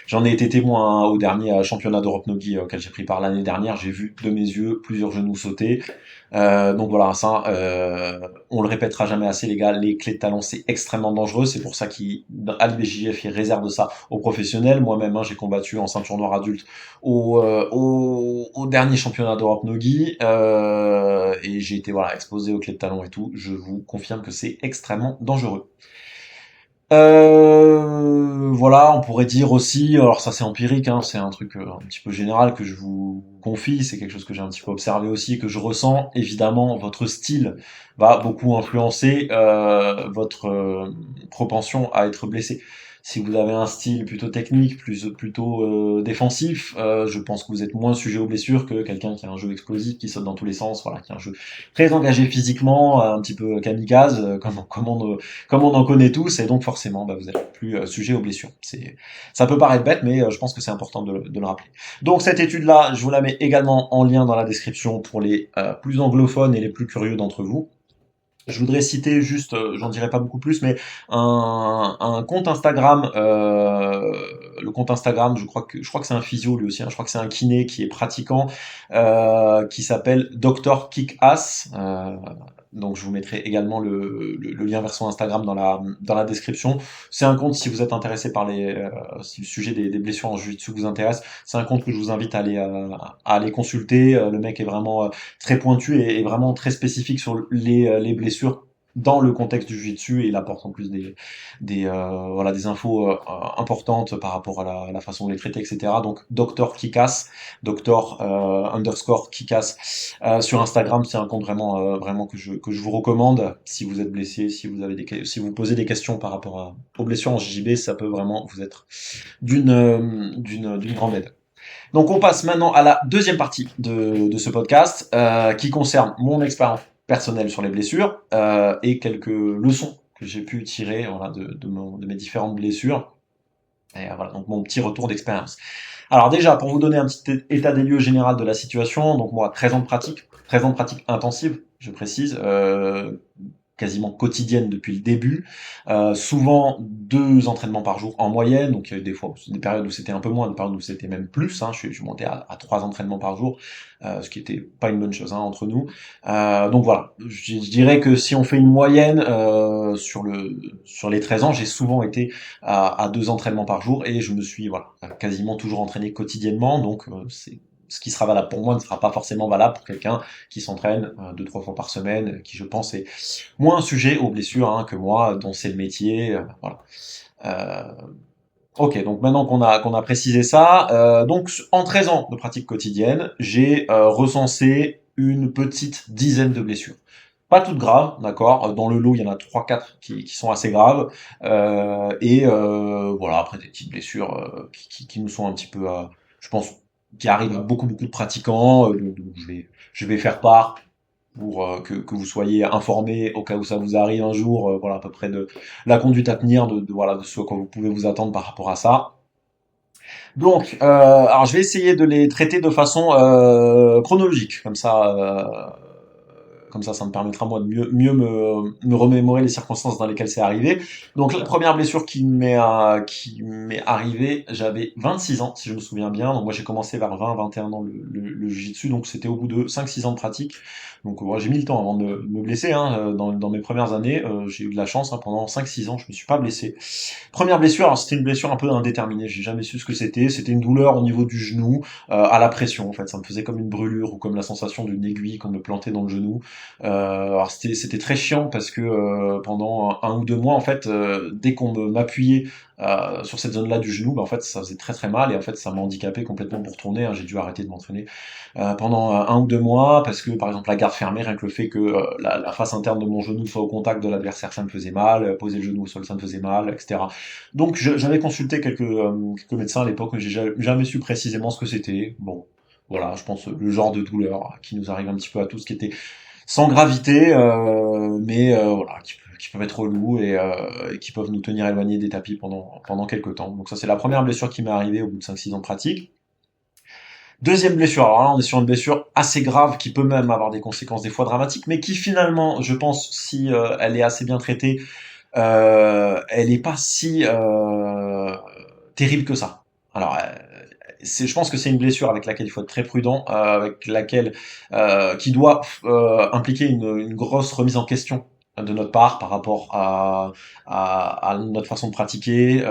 j'en ai été témoin, hein, au dernier championnat d'Europe Nogi auquel j'ai pris part l'année dernière. J'ai vu de mes yeux plusieurs genoux sauter. Donc voilà, ça, on le répétera jamais assez, les gars. Les clés de talon, c'est extrêmement dangereux. C'est pour ça qu'à l'IBJJF, ils réservent ça aux professionnels. Moi-même, hein, j'ai combattu en ceinture noire adulte au dernier championnat d'Europe Nogi, et j'ai été voilà exposé aux clés de talon et tout. Je vous confirme que c'est extrêmement dangereux. Voilà, on pourrait dire aussi, alors ça c'est empirique, hein, c'est un truc un petit peu général que je vous confie, c'est quelque chose que j'ai un petit peu observé aussi, que je ressens. Évidemment, votre style va beaucoup influencer votre propension à être blessé. Si vous avez un style plutôt technique, plutôt défensif, je pense que vous êtes moins sujet aux blessures que quelqu'un qui a un jeu explosif, qui saute dans tous les sens, voilà, qui a un jeu très engagé physiquement, un petit peu kamikaze, comme on en connaît tous, et donc forcément, bah, vous êtes plus sujet aux blessures. Ça peut paraître bête, mais je pense que c'est important de le rappeler. Donc cette étude-là, je vous la mets également en lien dans la description pour les plus anglophones et les plus curieux d'entre vous. Je voudrais citer juste, j'en dirai pas beaucoup plus, mais un compte Instagram, le compte Instagram, je crois que c'est un physio lui aussi, hein, je crois que c'est un kiné qui est pratiquant, qui s'appelle Dr Kickass. Donc je vous mettrai également le lien vers son Instagram dans la description. C'est un compte si vous êtes intéressé par si le sujet des blessures en jiu-jitsu vous intéresse, c'est un compte que je vous invite à aller consulter. Le mec est vraiment très pointu et vraiment très spécifique sur les blessures dans le contexte du jiu-jitsu et il apporte en plus voilà, des infos importantes par rapport à la façon de les traiter, etc. Donc, Dr. Kikas, Dr. Underscore Kikas sur Instagram, c'est un compte vraiment que je vous recommande si vous êtes blessé, si vous posez des questions par rapport aux blessures en JJB, ça peut vraiment vous être d'une grande aide. Donc on passe maintenant à la deuxième partie de ce podcast qui concerne mon expérience personnelle sur les blessures et quelques leçons que j'ai pu tirer voilà, de mes différentes blessures. Et voilà, donc mon petit retour d'expérience. Alors déjà, pour vous donner un petit état des lieux général de la situation, donc moi, 13 ans de pratique intensive, je précise, quasiment quotidienne depuis le début. Souvent 2 entraînements par jour en moyenne, donc il y a eu des fois des périodes où c'était un peu moins, des périodes où c'était même plus. Hein, je suis monté à 3 entraînements par jour, ce qui était pas une bonne chose hein, entre nous. Donc voilà, je dirais que si on fait une moyenne sur les 13 ans, j'ai souvent été à 2 entraînements par jour et je me suis voilà quasiment toujours entraîné quotidiennement. Donc c'est ce qui sera valable pour moi ne sera pas forcément valable pour quelqu'un qui s'entraîne 2, 3 fois par semaine, qui je pense est moins sujet aux blessures hein, que moi, dont c'est le métier. Voilà. Euh, ok, donc maintenant qu'on a précisé ça, donc en 13 ans de pratique quotidienne, j'ai recensé une petite dizaine de blessures. Pas toutes graves, d'accord. Dans le lot, il y en a 3, 4 qui sont assez graves. Voilà, après des petites blessures qui nous sont un petit peu, je pense, qui arrivent à beaucoup de pratiquants. Donc je vais faire part pour que vous soyez informés au cas où ça vous arrive un jour, voilà à peu près de la conduite à tenir, voilà de ce que vous pouvez vous attendre par rapport à ça. Donc, alors je vais essayer de les traiter de façon chronologique, comme ça me permettra moi de mieux me remémorer les circonstances dans lesquelles c'est arrivé. Donc la première blessure qui m'est arrivée, j'avais 26 ans, si je me souviens bien. Donc moi j'ai commencé vers 20, 21 ans le jiu-jitsu, donc c'était au bout de 5, 6 ans de pratique. Donc moi j'ai mis le temps avant de me blesser. Hein. Dans mes premières années, j'ai eu de la chance. Hein. Pendant 5, 6 ans, je me suis pas blessé. Première blessure, alors c'était une blessure un peu indéterminée, j'ai jamais su ce que c'était. C'était une douleur au niveau du genou, à la pression en fait. Ça me faisait comme une brûlure ou comme la sensation d'une aiguille qu'on me plantait dans le genou. Alors c'était très chiant parce que pendant 1 ou 2 mois en fait, dès qu'on m'appuyait sur cette zone-là du genou, bah, en fait ça faisait très mal et en fait ça m'a handicapé complètement pour tourner. Hein. J'ai dû arrêter de m'entraîner pendant 1 ou 2 mois parce que par exemple la garde fermée, rien que le fait que la face interne de mon genou soit au contact de l'adversaire, ça me faisait mal. Poser le genou au sol, ça me faisait mal, etc. Donc j'avais consulté quelques médecins à l'époque, mais j'ai jamais su précisément ce que c'était. Bon, voilà, je pense le genre de douleur qui nous arrive un petit peu à tous, qui était sans gravité, mais voilà, qui peuvent être relous et qui peuvent nous tenir éloignés des tapis pendant quelques temps. Donc ça c'est la première blessure qui m'est arrivée au bout de 5, 6 ans de pratique. Deuxième blessure, alors là on est sur une blessure assez grave qui peut même avoir des conséquences des fois dramatiques, mais qui finalement, je pense, si elle est assez bien traitée, elle est pas si terrible que ça. Alors, je pense que c'est une blessure avec laquelle il faut être très prudent, avec laquelle qui doit impliquer une grosse remise en question de notre part par rapport à notre façon de pratiquer.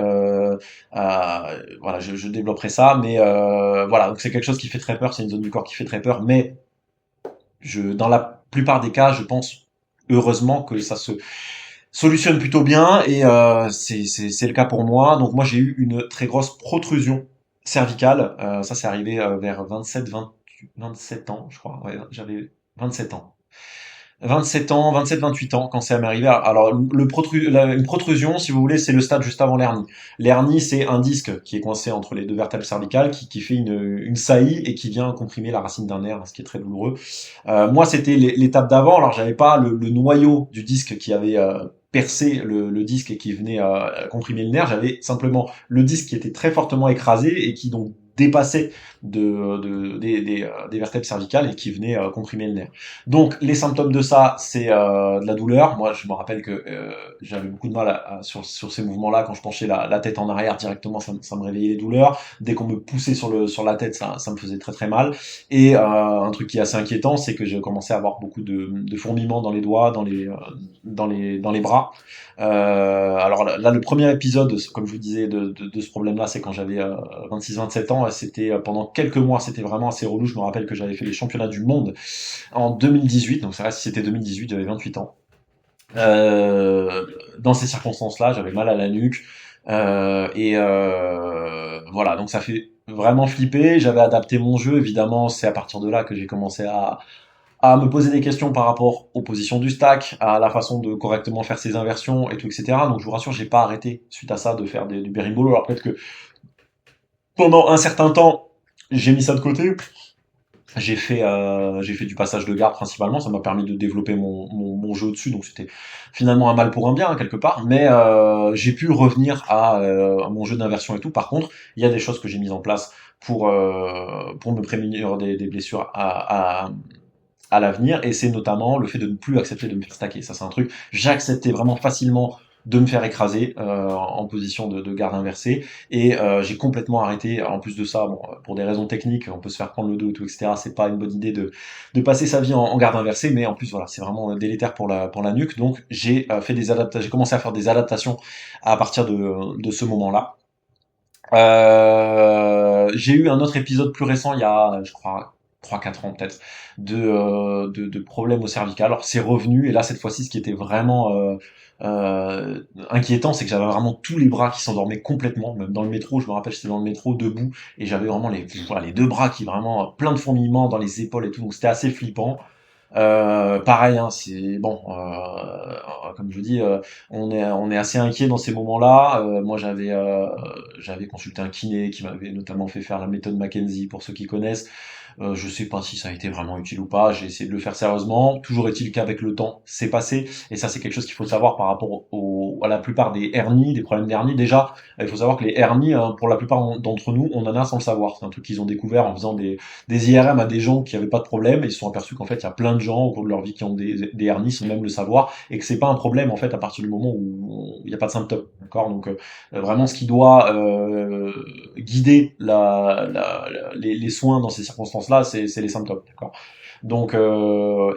Voilà, je développerai ça, mais voilà, donc c'est quelque chose qui fait très peur, c'est une zone du corps qui fait très peur, mais dans la plupart des cas, je pense heureusement que solutionne plutôt bien et c'est le cas pour moi. Donc moi j'ai eu une très grosse protrusion cervicale. Ça c'est arrivé vers 27 ans, je crois. Ouais, j'avais 27 ans. 27 ans, 27-28 ans quand ça m'est arrivé. Alors, une protrusion, si vous voulez, c'est le stade juste avant l'hernie. L'hernie, c'est un disque qui est coincé entre les deux vertèbres cervicales, qui fait une saillie et qui vient comprimer la racine d'un nerf, ce qui est très douloureux. Moi, c'était l'étape d'avant. Alors, j'avais pas le noyau du disque qui avait percé le disque et qui venait comprimer le nerf. J'avais simplement le disque qui était très fortement écrasé et qui donc dépassait des vertèbres cervicales et qui venait comprimer le nerf. Donc les symptômes de ça, c'est de la douleur. Moi, je me rappelle que j'avais beaucoup de mal sur ces mouvements-là. Quand je penchais la tête en arrière directement, ça me réveillait les douleurs. Dès qu'on me poussait sur la tête, ça me faisait très très mal. Et un truc qui est assez inquiétant, c'est que j'ai commencé à avoir beaucoup de fourmillements dans les doigts, dans les bras. Alors là, le premier épisode, comme je vous disais, de ce problème-là, c'est quand j'avais 26-27 ans. C'était pendant quelques mois, c'était vraiment assez relou. Je me rappelle que j'avais fait les championnats du monde en 2018, donc ça reste si c'était 2018, j'avais 28 ans. Dans ces circonstances-là, j'avais mal à la nuque. Voilà, donc ça fait vraiment flipper. J'avais adapté mon jeu, évidemment, c'est à partir de là que j'ai commencé à me poser des questions par rapport aux positions du stack, à la façon de correctement faire ses inversions et tout, etc. Donc je vous rassure, j'ai pas arrêté suite à ça de faire du berimbolo. Alors peut-être que pendant un certain temps, j'ai mis ça de côté. J'ai fait du passage de garde principalement, ça m'a permis de développer mon jeu dessus, donc c'était finalement un mal pour un bien, hein, quelque part, mais j'ai pu revenir à mon jeu d'inversion et tout. Par contre, il y a des choses que j'ai mises en place pour me prémunir des blessures à l'avenir, et c'est notamment le fait de ne plus accepter de me faire stacker. Ça, c'est un truc, j'acceptais vraiment facilement de me faire écraser en position de garde inversée, et j'ai complètement arrêté. En plus de ça, bon, pour des raisons techniques, on peut se faire prendre le dos et tout, etc. C'est pas une bonne idée de passer sa vie en garde inversée, mais en plus voilà, c'est vraiment délétère pour la nuque. Donc j'ai fait des adaptations, j'ai commencé à faire des adaptations à partir de ce moment-là. J'ai eu un autre épisode plus récent, il y a, je crois, 3-4 ans peut-être, de problèmes au cervical. Alors c'est revenu, et là cette fois-ci, ce qui était vraiment inquiétant, c'est que j'avais vraiment tous les bras qui s'endormaient complètement, même dans le métro. Je me rappelle, j'étais dans le métro debout, et j'avais vraiment voilà, les deux bras qui vraiment plein de fourmillements dans les épaules et tout, donc c'était assez flippant. Pareil, hein, c'est bon. Comme je vous dis, on est assez inquiet dans ces moments-là. Moi, j'avais consulté un kiné qui m'avait notamment fait faire la méthode Mackenzie pour ceux qui connaissent. Je sais pas si ça a été vraiment utile ou pas. J'ai essayé de le faire sérieusement. Toujours est-il qu'avec le temps, c'est passé. Et ça, c'est quelque chose qu'il faut savoir par rapport à la plupart des hernies, des problèmes d'hernie. Déjà, il faut savoir que les hernies, hein, pour la plupart d'entre nous, on en a sans le savoir. C'est un truc qu'ils ont découvert en faisant des IRM à des gens qui avaient pas de problème, et ils se sont aperçus qu'en fait il y a plein de gens au cours de leur vie qui ont des hernies sans même le savoir, et que c'est pas un problème en fait à partir du moment où il n'y a pas de symptômes, d'accord. Donc vraiment ce qui doit guider les soins dans ces circonstances là, c'est les symptômes, d'accord. Donc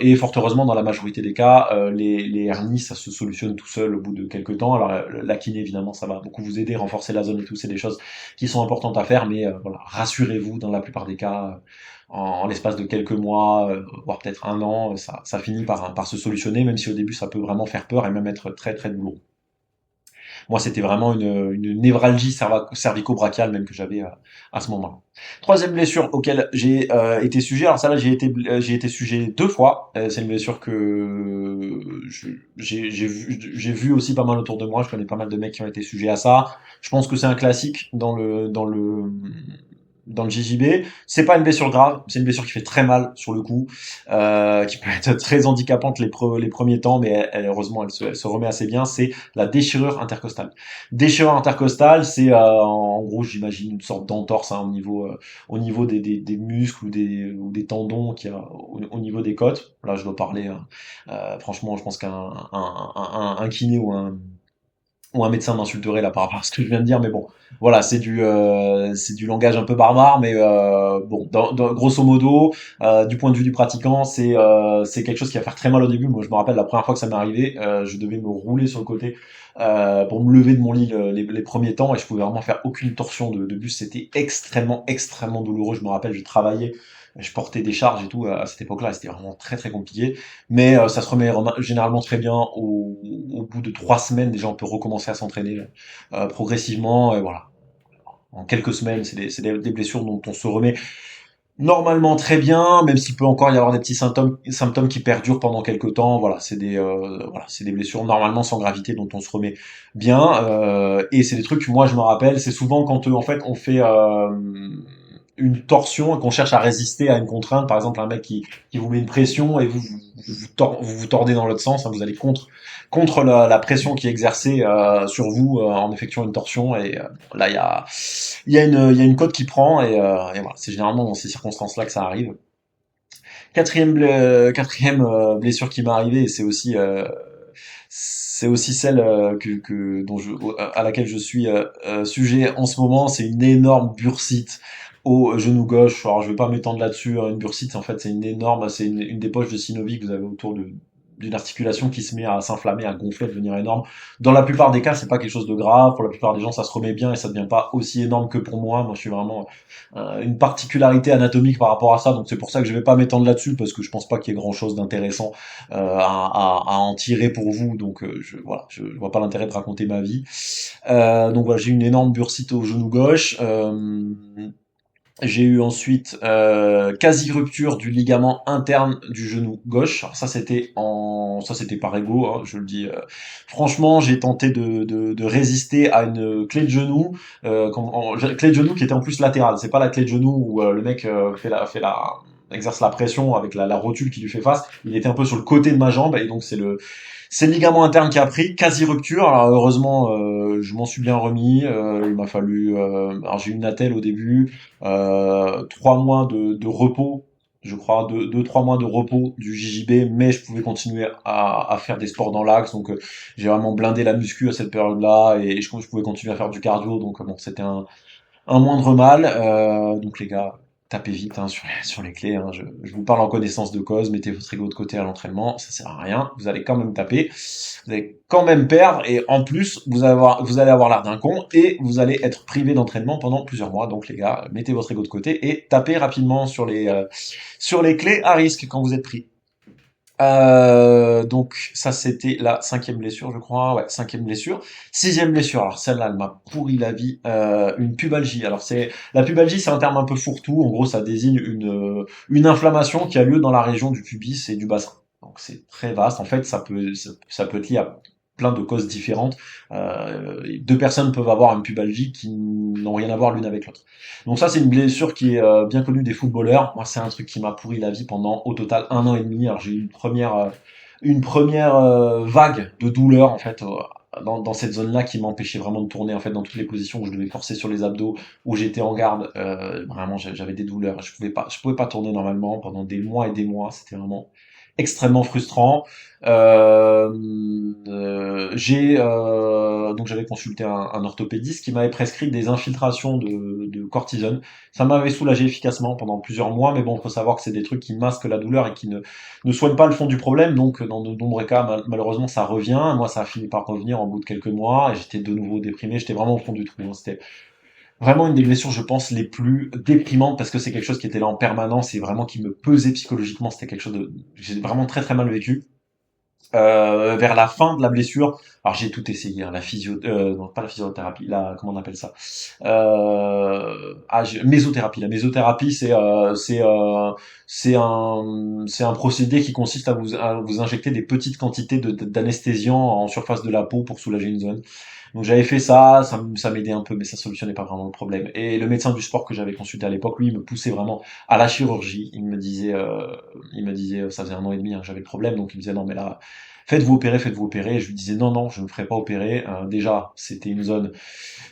et fort heureusement dans la majorité des cas les hernies ça se solutionne tout seul au bout de quelques temps. Alors la kiné évidemment ça va beaucoup vous aider, renforcer la zone et tout, c'est des choses qui sont importantes à faire, mais voilà, rassurez-vous, dans la plupart des cas, en l'espace de quelques mois, voire peut-être un an, ça finit par se solutionner, même si au début ça peut vraiment faire peur et même être très très douloureux. Moi, c'était vraiment une névralgie cervico-brachiale même que j'avais à ce moment-là. Troisième blessure auquel j'ai été sujet. Alors ça là, j'ai été sujet deux fois. C'est une blessure que j'ai vu aussi pas mal autour de moi. Je connais pas mal de mecs qui ont été sujets à ça. Je pense que c'est un classique dans le JJB. C'est pas une blessure grave, c'est une blessure qui fait très mal sur le coup, qui peut être très handicapante les premiers temps, mais heureusement elle se remet assez bien. C'est la déchirure intercostale. Déchirure intercostale, c'est en gros, j'imagine, une sorte d'entorse hein, au niveau des muscles ou des tendons qu'il y a au niveau des côtes. Là, je dois parler. Franchement, je pense qu'un kiné ou ou un médecin m'insulterait là par rapport à ce que je viens de dire, mais bon, voilà, c'est du langage un peu barbare, mais bon, grosso modo, du point de vue du pratiquant, c'est quelque chose qui va faire très mal au début. Moi, je me rappelle la première fois que ça m'est arrivé, je devais me rouler sur le côté pour me lever de mon lit les premiers temps, et je pouvais vraiment faire aucune torsion de bus. C'était extrêmement douloureux. Je me rappelle, je travaillais, je portais des charges et tout à cette époque-là, et c'était vraiment très compliqué. Mais ça se remet généralement très bien au bout de 3 semaines. Déjà, on peut recommencer à s'entraîner progressivement. Et voilà, en quelques semaines, des blessures dont on se remet normalement très bien, même s'il peut encore y avoir des petits symptômes qui perdurent pendant quelques temps. Voilà, c'est des blessures normalement sans gravité dont on se remet bien. Et c'est des trucs que moi je me rappelle. C'est souvent quand en fait on fait une torsion et qu'on cherche à résister à une contrainte. Par exemple, un mec qui vous met une pression et vous tordez dans l'autre sens. Hein, vous allez contre la pression qui est exercée sur vous en effectuant une torsion. Et là, il y a une côte qui prend et voilà, c'est généralement dans ces circonstances-là que ça arrive. Quatrième blessure qui m'est arrivée, et c'est aussi celle à laquelle je suis sujet en ce moment, c'est une énorme bursite au genou gauche. Alors je vais pas m'étendre là-dessus, hein. Une bursite, en fait, c'est une des poches de synovie que vous avez autour d'une articulation qui se met à s'inflammer, à gonfler, à devenir énorme. Dans la plupart des cas, c'est pas quelque chose de grave. Pour la plupart des gens, ça se remet bien et ça devient pas aussi énorme que pour moi. Moi, je suis vraiment une particularité anatomique par rapport à ça, donc c'est pour ça que je vais pas m'étendre là-dessus parce que je pense pas qu'il y ait grand-chose d'intéressant à en tirer pour vous. Donc voilà, je vois pas l'intérêt de raconter ma vie. Donc voilà, j'ai eu une énorme bursite au genou gauche. J'ai eu ensuite quasi rupture du ligament interne du genou gauche. Alors ça c'était par ego, hein, je le dis. Franchement, j'ai tenté de résister à une clé de genou, clé de genou qui était en plus latérale. C'est pas la clé de genou où le mec exerce la pression avec la rotule qui lui fait face. Il était un peu sur le côté de ma jambe et donc c'est le ligament interne qui a pris, quasi rupture. Alors heureusement, je m'en suis bien remis. Il m'a fallu, alors j'ai eu une attelle au début, 3 mois de repos, je crois, 3 mois de repos du JJB, mais je pouvais continuer à faire des sports dans l'axe. Donc j'ai vraiment blindé la muscu à cette période-là et je pouvais continuer à faire du cardio. Donc bon, c'était un moindre mal. Donc les gars, tapez vite hein, sur les clés. Hein. Je vous parle en connaissance de cause. Mettez votre ego de côté à l'entraînement. Ça sert à rien. Vous allez quand même taper. Vous allez quand même perdre. Et en plus, vous allez avoir l'air d'un con. Et vous allez être privé d'entraînement pendant plusieurs mois. Donc les gars, mettez votre ego de côté et tapez rapidement sur les clés à risque quand vous êtes pris. Donc ça c'était la cinquième blessure, je crois. Ouais, cinquième blessure. Sixième blessure. Alors celle-là, elle m'a pourri la vie. Une pubalgie. Alors c'est la pubalgie, c'est un terme un peu fourre-tout. En gros, ça désigne une inflammation qui a lieu dans la région du pubis et du bassin. Donc c'est très vaste. En fait, ça peut être lié à plein de causes différentes. Deux personnes peuvent avoir une pubalgie qui n'ont rien à voir l'une avec l'autre. Donc ça, c'est une blessure qui est bien connue des footballeurs. Moi, c'est un truc qui m'a pourri la vie pendant au total 1 an et demi. Alors j'ai eu une première vague de douleur en fait dans cette zone-là qui m'empêchait vraiment de tourner en fait dans toutes les positions où je devais forcer sur les abdos, où j'étais en garde. Vraiment, j'avais des douleurs. Je pouvais pas tourner normalement pendant des mois et des mois. C'était vraiment extrêmement frustrant. Donc j'avais consulté un orthopédiste qui m'avait prescrit des infiltrations de cortisone. Ça m'avait soulagé efficacement pendant plusieurs mois, mais bon, faut savoir que c'est des trucs qui masquent la douleur et qui ne soignent pas le fond du problème. Donc dans de nombreux cas, malheureusement, ça revient. Moi, ça a fini par revenir en bout de quelques mois et j'étais de nouveau déprimé. J'étais vraiment au fond du trou. Hein. C'était vraiment une des blessures, je pense, les plus déprimantes parce que c'est quelque chose qui était là en permanence et vraiment qui me pesait psychologiquement. C'était quelque chose j'ai vraiment très mal vécu. Vers la fin de la blessure, alors j'ai tout essayé, hein, non, pas la physiothérapie, comment on appelle ça, mésothérapie. La mésothérapie, c'est un procédé qui consiste à vous injecter des petites quantités d'anesthésiant en surface de la peau pour soulager une zone. Donc j'avais fait ça m'aidait un peu, mais ça solutionnait pas vraiment le problème. Et le médecin du sport que j'avais consulté à l'époque, lui, il me poussait vraiment à la chirurgie. Il me disait, ça faisait 1 an et demi, hein, que j'avais le problème, donc il me disait non mais là, faites-vous opérer. Et je lui disais non, non, je ne me ferai pas opérer. Déjà, c'était une zone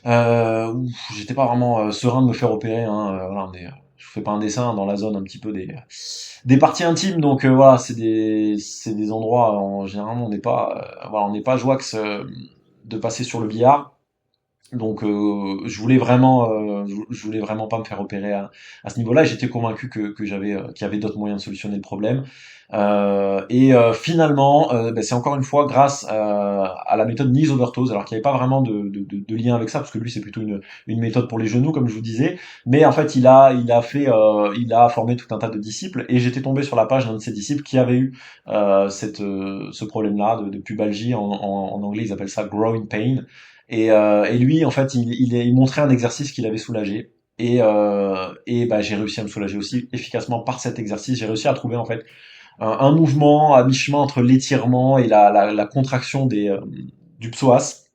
où j'étais pas vraiment serein de me faire opérer. Hein. Voilà, je fais pas un dessin dans la zone un petit peu des parties intimes, donc voilà, c'est des endroits. Généralement, on n'est pas, voilà, on n'est pas joie de passer sur le billard. Donc je voulais vraiment pas me faire opérer à ce niveau-là. Et j'étais convaincu qu'il y avait d'autres moyens de solutionner le problème. Finalement, c'est encore une fois grâce à la méthode Knees Over Toes, alors qu'il n'y avait pas vraiment de lien avec ça, parce que lui c'est plutôt une méthode pour les genoux, comme je vous disais. Mais en fait, il a formé tout un tas de disciples, et j'étais tombé sur la page d'un de ses disciples qui avait eu ce problème-là de pubalgie. En anglais, ils appellent ça growing pain. Et lui, en fait, il montrait un exercice qui l'avait soulagé. J'ai réussi à me soulager aussi efficacement par cet exercice. J'ai réussi à trouver en fait un mouvement à mi-chemin entre l'étirement et la contraction du psoas,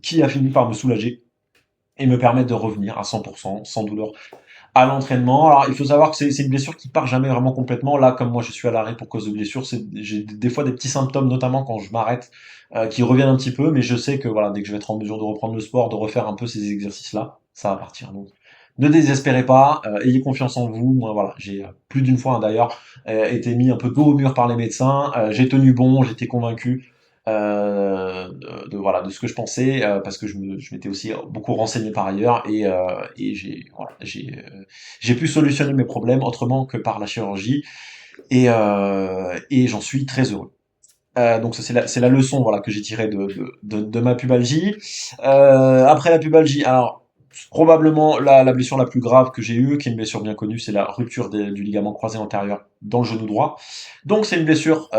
qui a fini par me soulager et me permettre de revenir à 100% sans douleur à l'entraînement. Alors, il faut savoir que c'est une blessure qui part jamais vraiment complètement. Là, comme moi, je suis à l'arrêt pour cause de blessure, j'ai des fois des petits symptômes, notamment quand je m'arrête, qui reviennent un petit peu, mais je sais que voilà, dès que je vais être en mesure de reprendre le sport, de refaire un peu ces exercices-là, ça va partir. Donc, ne désespérez pas, ayez confiance en vous. Moi, voilà, j'ai plus d'une fois, hein, d'ailleurs, été mis un peu dos au mur par les médecins. J'ai tenu bon, j'étais convaincu voilà, de ce que je pensais, parce que je m'étais aussi beaucoup renseigné par ailleurs, et j'ai pu solutionner mes problèmes autrement que par la chirurgie, et j'en suis très heureux. Donc ça c'est la leçon, voilà, que j'ai tirée de ma pubalgie. Après la pubalgie, alors probablement la blessure la plus grave que j'ai eue, qui est une blessure bien connue, c'est la rupture du ligament croisé antérieur dans le genou droit. Donc c'est une blessure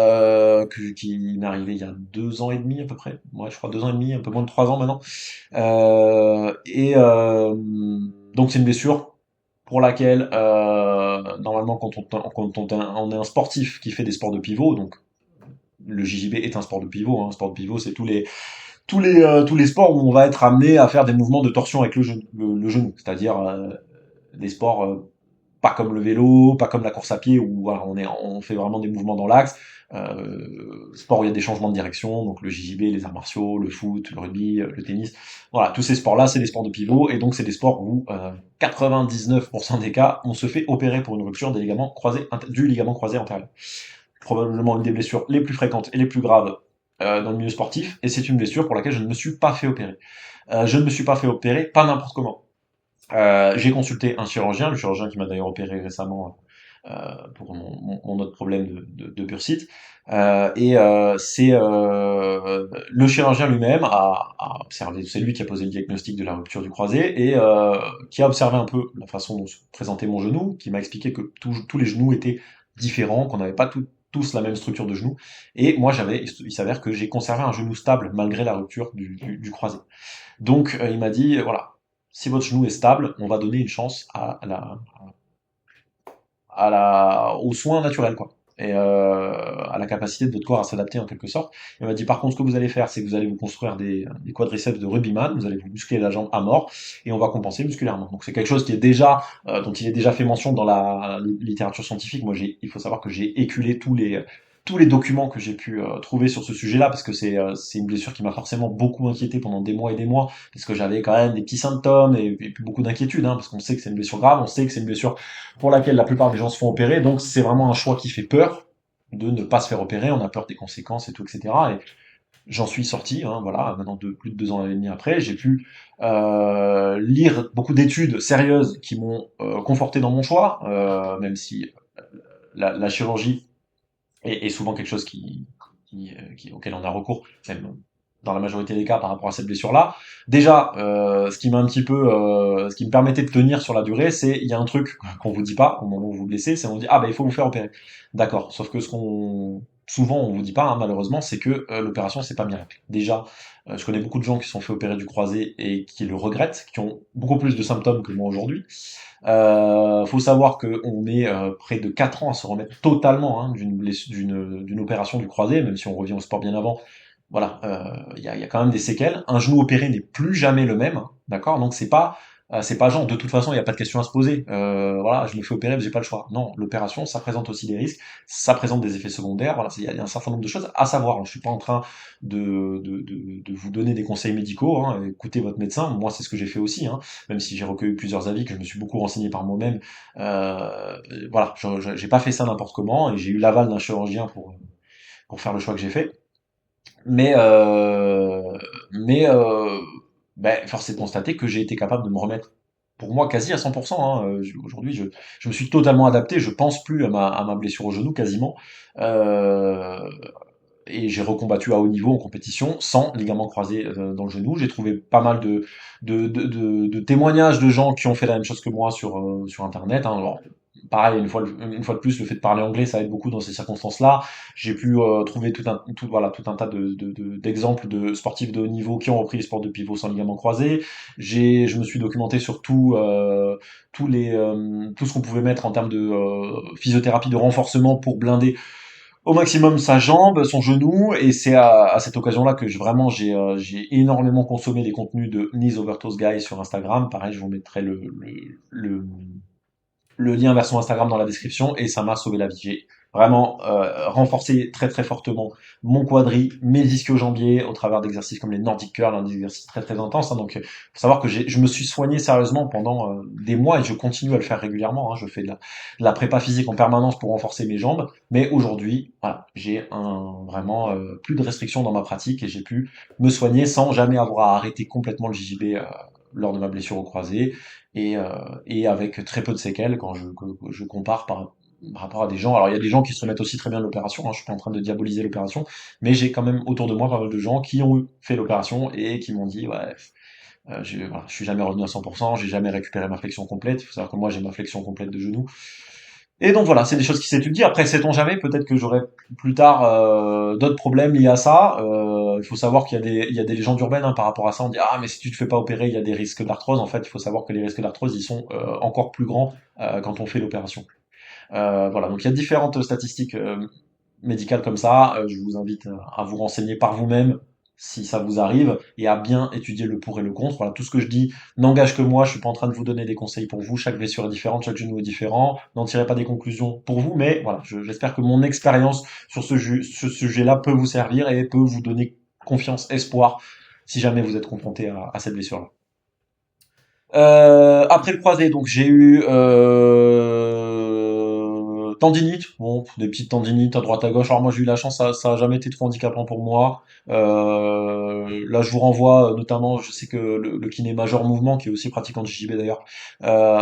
qui m'est arrivée il y a 2 ans et demi à peu près. Ouais, je crois 2 ans et demi, un peu moins de 3 ans maintenant. Donc c'est une blessure pour laquelle normalement on est un sportif qui fait des sports de pivot, donc le JJB est un sport de pivot. Hein. Un sport de pivot, c'est tous les sports où on va être amené à faire des mouvements de torsion avec le genou, c'est-à-dire des sports pas comme le vélo, pas comme la course à pied, où voilà, on fait vraiment des mouvements dans l'axe. Sport où il y a des changements de direction, donc le JJB, les arts martiaux, le foot, le rugby, le tennis. Voilà, tous ces sports-là, c'est des sports de pivot, et donc c'est des sports où 99% des cas, on se fait opérer pour une rupture du ligament croisé antérieur. Probablement une des blessures les plus fréquentes et les plus graves dans le milieu sportif, et c'est une blessure pour laquelle je ne me suis pas fait opérer. Je ne me suis pas fait opérer, pas n'importe comment. J'ai consulté un chirurgien, le chirurgien qui m'a d'ailleurs opéré récemment pour mon autre problème de bursite. C'est le chirurgien lui-même a observé, c'est lui qui a posé le diagnostic de la rupture du croisé, et qui a observé un peu la façon dont se présentait mon genou, qui m'a expliqué que tous les genoux étaient différents, qu'on n'avait pas tous la même structure de genou. Et moi, il s'avère que j'ai conservé un genou stable malgré la rupture du croisé. Donc, il m'a dit, voilà, si votre genou est stable, on va donner une chance aux soins naturels, quoi. Et à la capacité de votre corps à s'adapter en quelque sorte. Il m'a dit par contre, ce que vous allez faire, c'est que vous allez vous construire des quadriceps de rugbyman, vous allez vous muscler la jambe à mort, et on va compenser musculairement. Donc c'est quelque chose qui est dont il est déjà fait mention dans la littérature scientifique. Moi, il faut savoir que j'ai éculé tous les documents que j'ai pu trouver sur ce sujet-là, parce que c'est une blessure qui m'a forcément beaucoup inquiété pendant des mois et des mois, parce que j'avais quand même des petits symptômes et puis beaucoup d'inquiétudes, hein, parce qu'on sait que c'est une blessure grave, on sait que c'est une blessure pour laquelle la plupart des gens se font opérer, donc c'est vraiment un choix qui fait peur de ne pas se faire opérer, on a peur des conséquences et tout, etc. Et j'en suis sorti, hein, voilà, maintenant de plus de 2 ans et demi après, j'ai pu lire beaucoup d'études sérieuses qui m'ont conforté dans mon choix, même si la chirurgie est souvent quelque chose auquel on a recours, même dans la majorité des cas par rapport à cette blessure-là. Déjà, ce qui me permettait de tenir sur la durée, il y a un truc qu'on vous dit pas au moment où vous vous blessez, c'est on dit ah bah il faut vous faire opérer. D'accord. Sauf que souvent on vous dit pas, hein, malheureusement, c'est que l'opération c'est pas miracle. Déjà, je connais beaucoup de gens qui se sont fait opérer du croisé et qui le regrettent, qui ont beaucoup plus de symptômes que moi aujourd'hui. Faut savoir qu'on met près de 4 ans à se remettre totalement, hein, d'une opération du croisé, même si on revient au sport bien avant. Voilà, il y a quand même des séquelles. Un genou opéré n'est plus jamais le même, hein, d'accord? Donc c'est pas genre de toute façon il n'y a pas de question à se poser. Voilà, je me fais opérer, mais j'ai pas le choix. Non, l'opération, ça présente aussi des risques, ça présente des effets secondaires. Voilà, il y a un certain nombre de choses à savoir. Je suis pas en train de vous donner des conseils médicaux, hein. Écoutez votre médecin. Moi, c'est ce que j'ai fait aussi, hein, même si j'ai recueilli plusieurs avis, que je me suis beaucoup renseigné par moi-même. Voilà, j'ai pas fait ça n'importe comment, et j'ai eu l'aval d'un chirurgien pour faire le choix que j'ai fait. Mais, euh, mais ben, force est de constater que j'ai été capable de me remettre, pour moi, quasi à 100%. Hein. Aujourd'hui, je me suis totalement adapté. Je pense plus à ma blessure au genou, quasiment. Euh, et j'ai recombattu à haut niveau en compétition sans ligament croisé dans le genou. J'ai trouvé pas mal de témoignages de gens qui ont fait la même chose que moi sur Internet. Hein. Alors, pareil, une fois de plus, le fait de parler anglais, ça aide beaucoup dans ces circonstances-là. J'ai pu trouver voilà, tout un tas d'exemples de sportifs de haut niveau qui ont repris les sports de pivot sans ligament croisé. Je me suis documenté sur tout ce qu'on pouvait mettre en termes de physiothérapie de renforcement pour blinder au maximum sa jambe, son genou, et c'est à cette occasion-là que vraiment j'ai énormément consommé les contenus de Knees Over Toes Guy sur Instagram. Pareil, je vous mettrai le lien vers son Instagram dans la description et ça m'a sauvé la vie. J'ai vraiment renforcé très très fortement mon quadri, mes ischio-jambiers au travers d'exercices comme les Nordic curls, des exercices très très intenses. Hein. Donc, faut savoir que je me suis soigné sérieusement pendant des mois et je continue à le faire régulièrement. Hein. Je fais de la prépa physique en permanence pour renforcer mes jambes, mais aujourd'hui, voilà, j'ai vraiment plus de restrictions dans ma pratique et j'ai pu me soigner sans jamais avoir à arrêter complètement le JJB lors de ma blessure au croisé et, euh, et avec très peu de séquelles quand que je compare par rapport à des gens. Alors il y a des gens qui se remettent aussi très bien de l'opération, hein, je suis pas en train de diaboliser l'opération, mais j'ai quand même autour de moi pas mal de gens qui ont fait l'opération et qui m'ont dit ouais, voilà, je suis jamais revenu à 100%, j'ai jamais récupéré ma flexion complète. Il faut savoir que moi j'ai ma flexion complète de genou. Et donc voilà, c'est des choses qui s'étudient. Après, sait-on jamais, peut-être que j'aurai plus tard d'autres problèmes liés à ça. Il faut savoir qu'il y a des légendes urbaines hein, par rapport à ça. On dit ah mais si tu te fais pas opérer, il y a des risques d'arthrose. En fait, il faut savoir que les risques d'arthrose ils sont encore plus grands quand on fait l'opération. Voilà, donc il y a différentes statistiques médicales comme ça. Je vous invite à vous renseigner par vous-même si ça vous arrive et à bien étudier le pour et le contre. Voilà, tout ce que je dis n'engage que moi. Je suis pas en train de vous donner des conseils pour vous. Chaque blessure est différente, chaque genou est différent. N'en tirez pas des conclusions pour vous, mais voilà, j'espère que mon expérience sur ce sujet-là peut vous servir et peut vous donner confiance, espoir, si jamais vous êtes confronté à cette blessure-là. Après le croisé, donc j'ai eu tendinite, bon, des petites tendinites à droite à gauche. Alors moi j'ai eu la chance, ça a jamais été trop handicapant pour moi. Là je vous renvoie notamment, je sais que le kiné Major Mouvement, qui est aussi pratiquant de JJB d'ailleurs,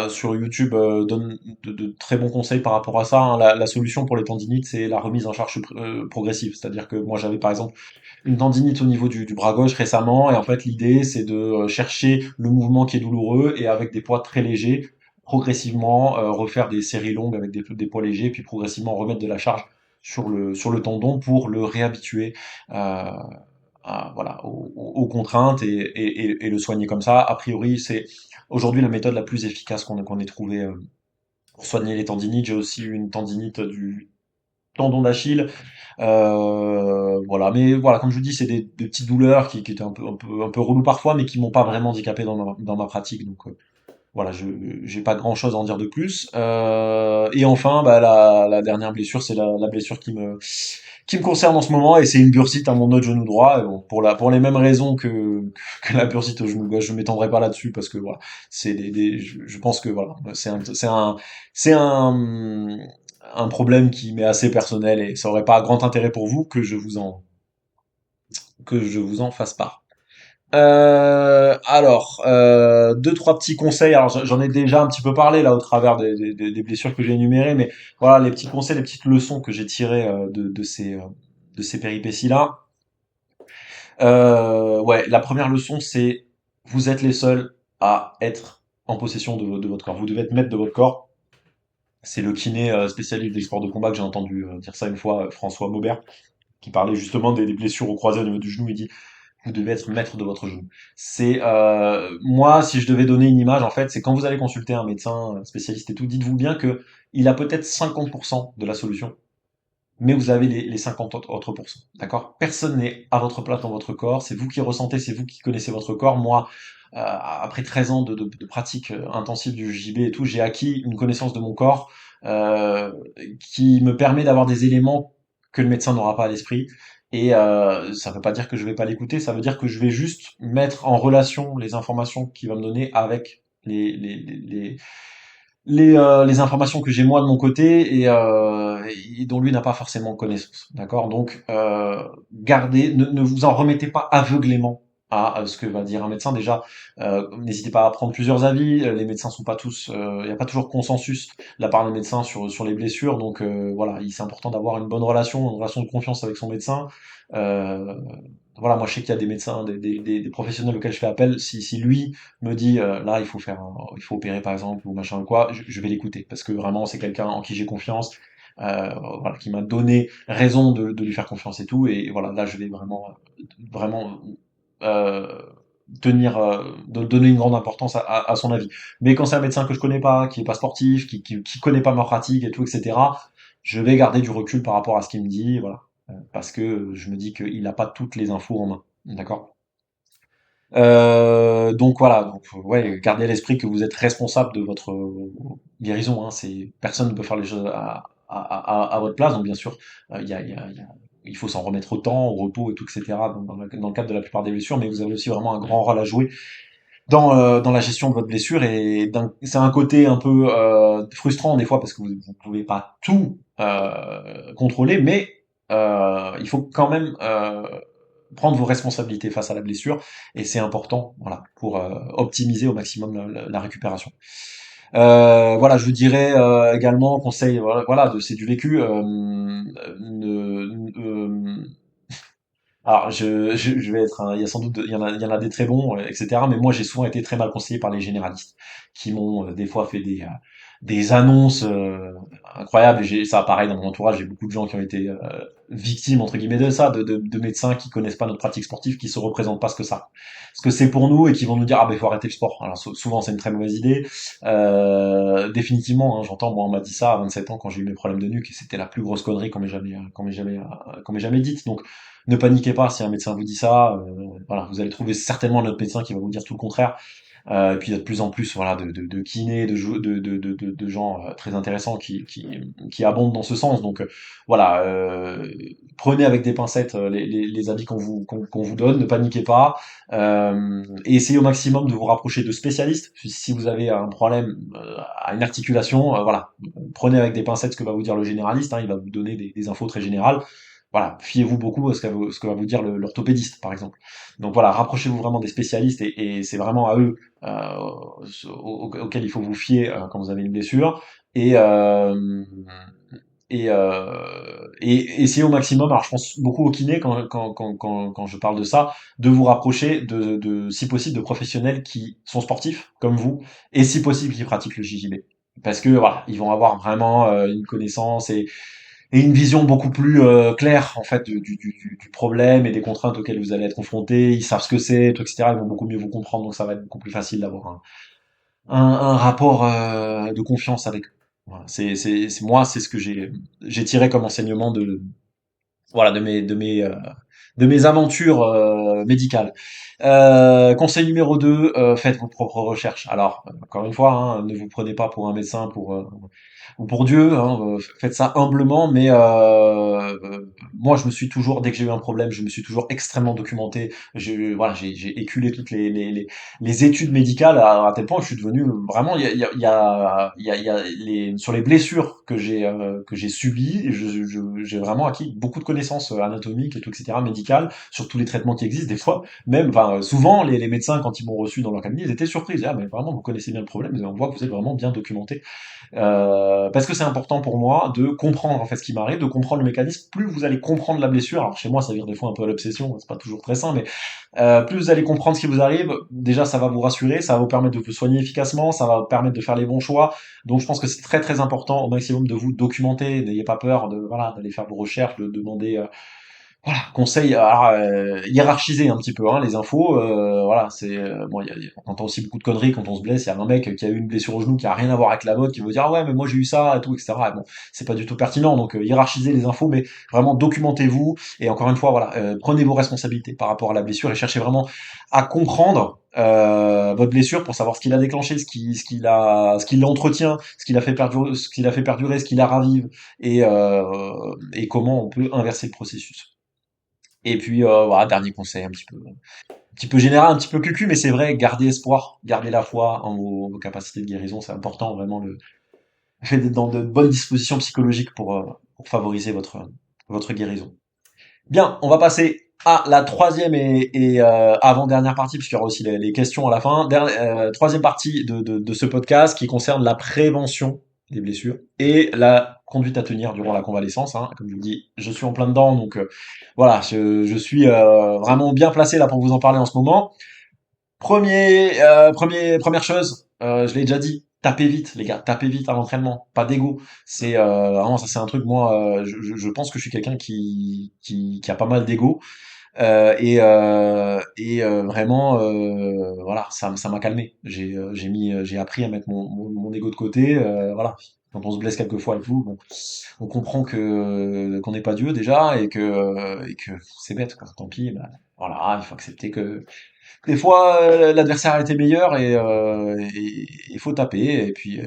sur YouTube donne de très bons conseils par rapport à ça. Hein. La solution pour les tendinites, c'est la remise en charge progressive. C'est-à-dire que moi j'avais par exemple une tendinite au niveau du bras gauche récemment, et en fait l'idée c'est de chercher le mouvement qui est douloureux et avec des poids très légers, progressivement refaire des séries longues avec des poids légers, puis progressivement remettre de la charge sur le tendon pour le réhabituer voilà, aux contraintes et le soigner comme ça. A priori, c'est aujourd'hui la méthode la plus efficace qu'on ait trouvée pour soigner les tendinites. J'ai aussi eu une tendinite du tendon d'Achille voilà, mais voilà, comme je vous dis, c'est des petites douleurs qui étaient un peu relou parfois, mais qui m'ont pas vraiment handicapé dans ma pratique. Donc voilà, je j'ai pas grand-chose à en dire de plus. Et enfin, bah, la dernière blessure, c'est la blessure qui me concerne en ce moment, et c'est une bursite à mon autre genou droit. Et bon, pour les mêmes raisons que la bursite au genou gauche, je m'étendrai pas là-dessus parce que voilà, je pense que voilà, c'est un problème qui m'est assez personnel et ça aurait pas grand intérêt pour vous que je vous en fasse part. Alors, deux, trois petits conseils. Alors, j'en ai déjà un petit peu parlé là au travers des blessures que j'ai énumérées, mais voilà les petits conseils, les petites leçons que j'ai tirées de ces péripéties-là. Ouais, la première leçon, c'est vous êtes les seuls à être en possession de votre corps. Vous devez être maître de votre corps. C'est le kiné spécialiste des sports de combat que j'ai entendu dire ça une fois, François Maubert, qui parlait justement des blessures au croisé au niveau du genou. Il dit vous devez être maître de votre genou. C'est moi, si je devais donner une image, en fait, c'est quand vous allez consulter un médecin spécialiste et tout, dites-vous bien que il a peut-être 50% de la solution, mais vous avez les 50 autres pourcents. D'accord? Personne n'est à votre place dans votre corps. C'est vous qui ressentez, c'est vous qui connaissez votre corps. Moi, après 13 ans de pratique intensive du JB et tout, j'ai acquis une connaissance de mon corps euh, qui me permet d'avoir des éléments que le médecin n'aura pas à l'esprit. Et ça ne veut pas dire que je vais pas l'écouter, ça veut dire que je vais juste mettre en relation les informations qu'il va me donner avec les informations que j'ai moi de mon côté et dont lui n'a pas forcément connaissance. D'accord? Donc, ne vous en remettez pas aveuglément à ce que va dire un médecin. Déjà, n'hésitez pas à prendre plusieurs avis. Les médecins sont pas tous, il n'y a pas toujours consensus de la part des médecins sur les blessures. Donc, voilà, c'est important d'avoir une bonne relation, une relation de confiance avec son médecin. Euh, voilà, moi je sais qu'il y a des médecins, des professionnels auxquels je fais appel. Si lui me dit là il faut opérer par exemple ou machin ou quoi, je vais l'écouter parce que vraiment c'est quelqu'un en qui j'ai confiance, voilà, qui m'a donné raison de lui faire confiance et tout. Et voilà, là je vais vraiment euh, donner une grande importance à son avis. Mais quand c'est un médecin que je connais pas, qui est pas sportif, qui connaît pas ma pratique et tout, etc., je vais garder du recul par rapport à ce qu'il me dit, voilà. Parce que je me dis qu'il n'a pas toutes les infos en main. D'accord? Donc voilà, donc ouais, gardez à l'esprit que vous êtes responsable de votre guérison. Hein, personne ne peut faire les choses à votre place. Donc bien sûr, il faut s'en remettre au temps, au repos et tout, etc. Dans le cadre de la plupart des blessures, mais vous avez aussi vraiment un grand rôle à jouer dans la gestion de votre blessure. Et c'est un côté un peu frustrant des fois parce que vous ne pouvez pas tout contrôler, mais il faut quand même prendre vos responsabilités face à la blessure, et c'est important, voilà, pour optimiser au maximum la récupération. Voilà, je vous dirais également, conseil, voilà, c'est du vécu. Alors, je vais être, il y a sans doute, il y en a des très bons, etc. Mais moi, j'ai souvent été très mal conseillé par les généralistes, qui m'ont des fois fait des annonces incroyables. Et ça, pareil, dans mon entourage, j'ai beaucoup de gens qui ont été victimes entre guillemets de ça, de médecins qui connaissent pas notre pratique sportive, qui se représentent pas ce que c'est pour nous et qui vont nous dire ah ben il faut arrêter le sport. Alors souvent, c'est une très mauvaise idée. Définitivement, hein, j'entends, moi, on m'a dit ça à 27 ans quand j'ai eu mes problèmes de nuque, et c'était la plus grosse connerie qu'on m'ait jamais dite. Donc ne paniquez pas si un médecin vous dit ça. Voilà, vous allez trouver certainement un autre médecin qui va vous dire tout le contraire. Et puis il y a de plus en plus, voilà, de kinés, de gens très intéressants qui abondent dans ce sens. Donc voilà, prenez avec des pincettes les avis qu'on vous donne, ne paniquez pas, et essayez au maximum de vous rapprocher de spécialistes. Si vous avez un problème à une articulation, voilà, prenez avec des pincettes ce que va vous dire le généraliste. Hein, il va vous donner des infos très générales. Voilà, fiez-vous beaucoup à ce que va vous dire l'orthopédiste, par exemple. Donc voilà, rapprochez-vous vraiment des spécialistes, et c'est vraiment à eux auxquels il faut vous fier quand vous avez une blessure. Et, euh, et essayez au maximum, alors je pense beaucoup aux kinés quand je parle de ça, de vous rapprocher si possible, de professionnels qui sont sportifs, comme vous, et si possible, qui pratiquent le JJB. Parce que voilà, ils vont avoir vraiment une connaissance et une vision beaucoup plus claire en fait du problème et des contraintes auxquelles vous allez être confrontés. Ils savent ce que c'est, tout, etc. Ils vont beaucoup mieux vous comprendre, donc ça va être beaucoup plus facile d'avoir un rapport de confiance avec eux. Voilà, moi, c'est ce que j'ai tiré comme enseignement voilà, de mes aventures médicales. Conseil numéro 2, faites vos propres recherches. Alors, encore une fois, hein, ne vous prenez pas pour un médecin ou pour Dieu, hein, faites ça humblement, mais moi je me suis toujours, dès que j'ai eu un problème, je me suis toujours extrêmement documenté. Voilà, j'ai éculé toutes les études médicales à tel point que je suis devenu vraiment, il y a sur les blessures que j'ai subies, j'ai vraiment acquis beaucoup de connaissances anatomiques et tout, etc., médicales, sur tous les traitements qui existent, des fois, même, enfin, souvent, les médecins, quand ils m'ont reçu dans leur cabinet, ils étaient surpris. Ils disaient, ah, mais vraiment, vous connaissez bien le problème, on voit que vous êtes vraiment bien documenté. Parce que c'est important pour moi de comprendre en fait ce qui m'arrive, de comprendre le mécanisme. Plus vous allez comprendre la blessure, alors chez moi ça vire des fois un peu à l'obsession, c'est pas toujours très sain, mais plus vous allez comprendre ce qui vous arrive, déjà ça va vous rassurer, ça va vous permettre de vous soigner efficacement, ça va vous permettre de faire les bons choix. Donc je pense que c'est très très important au maximum de vous documenter, n'ayez pas peur de voilà d'aller faire vos recherches, de demander voilà, conseil, alors, hiérarchiser un petit peu hein, les infos. Voilà, c'est bon, on entend aussi beaucoup de conneries quand on se blesse. Il y a un mec qui a eu une blessure au genou qui a rien à voir avec la mode, qui veut dire ah ouais mais moi j'ai eu ça et tout, etc. Et bon, c'est pas du tout pertinent. Donc hiérarchisez les infos, mais vraiment documentez-vous. Et encore une fois, voilà, prenez vos responsabilités par rapport à la blessure et cherchez vraiment à comprendre votre blessure pour savoir ce qui l'a déclenché, ce qui l'entretient, ce qui l'a fait perdurer, ce qui la ravive, et comment on peut inverser le processus. Et puis voilà, dernier conseil un petit peu général, un petit peu cucu, mais c'est vrai, gardez espoir, gardez la foi en vos capacités de guérison, c'est important vraiment le fait d'être dans de bonnes dispositions psychologiques pour favoriser votre guérison. Bien, on va passer à la troisième et avant-dernière partie, puisqu'il y aura aussi les questions à la fin. Troisième partie de ce podcast qui concerne la prévention des blessures et la conduite à tenir durant la convalescence, hein. Comme je vous dis, je suis en plein dedans, donc voilà, je suis vraiment bien placé là pour vous en parler en ce moment. Première chose, je l'ai déjà dit, tapez vite, les gars, tapez vite à l'entraînement, pas d'ego. C'est vraiment ça, c'est un truc. Moi, je pense que je suis quelqu'un qui a pas mal d'ego vraiment, voilà, ça m'a calmé. J'ai appris à mettre mon ego de côté. Voilà, quand on se blesse quelquefois et tout, bon, on comprend que qu'on n'est pas Dieu déjà et que c'est bête, quoi. Tant pis, bah, voilà, il faut accepter que des fois, l'adversaire a été meilleur et il faut taper et puis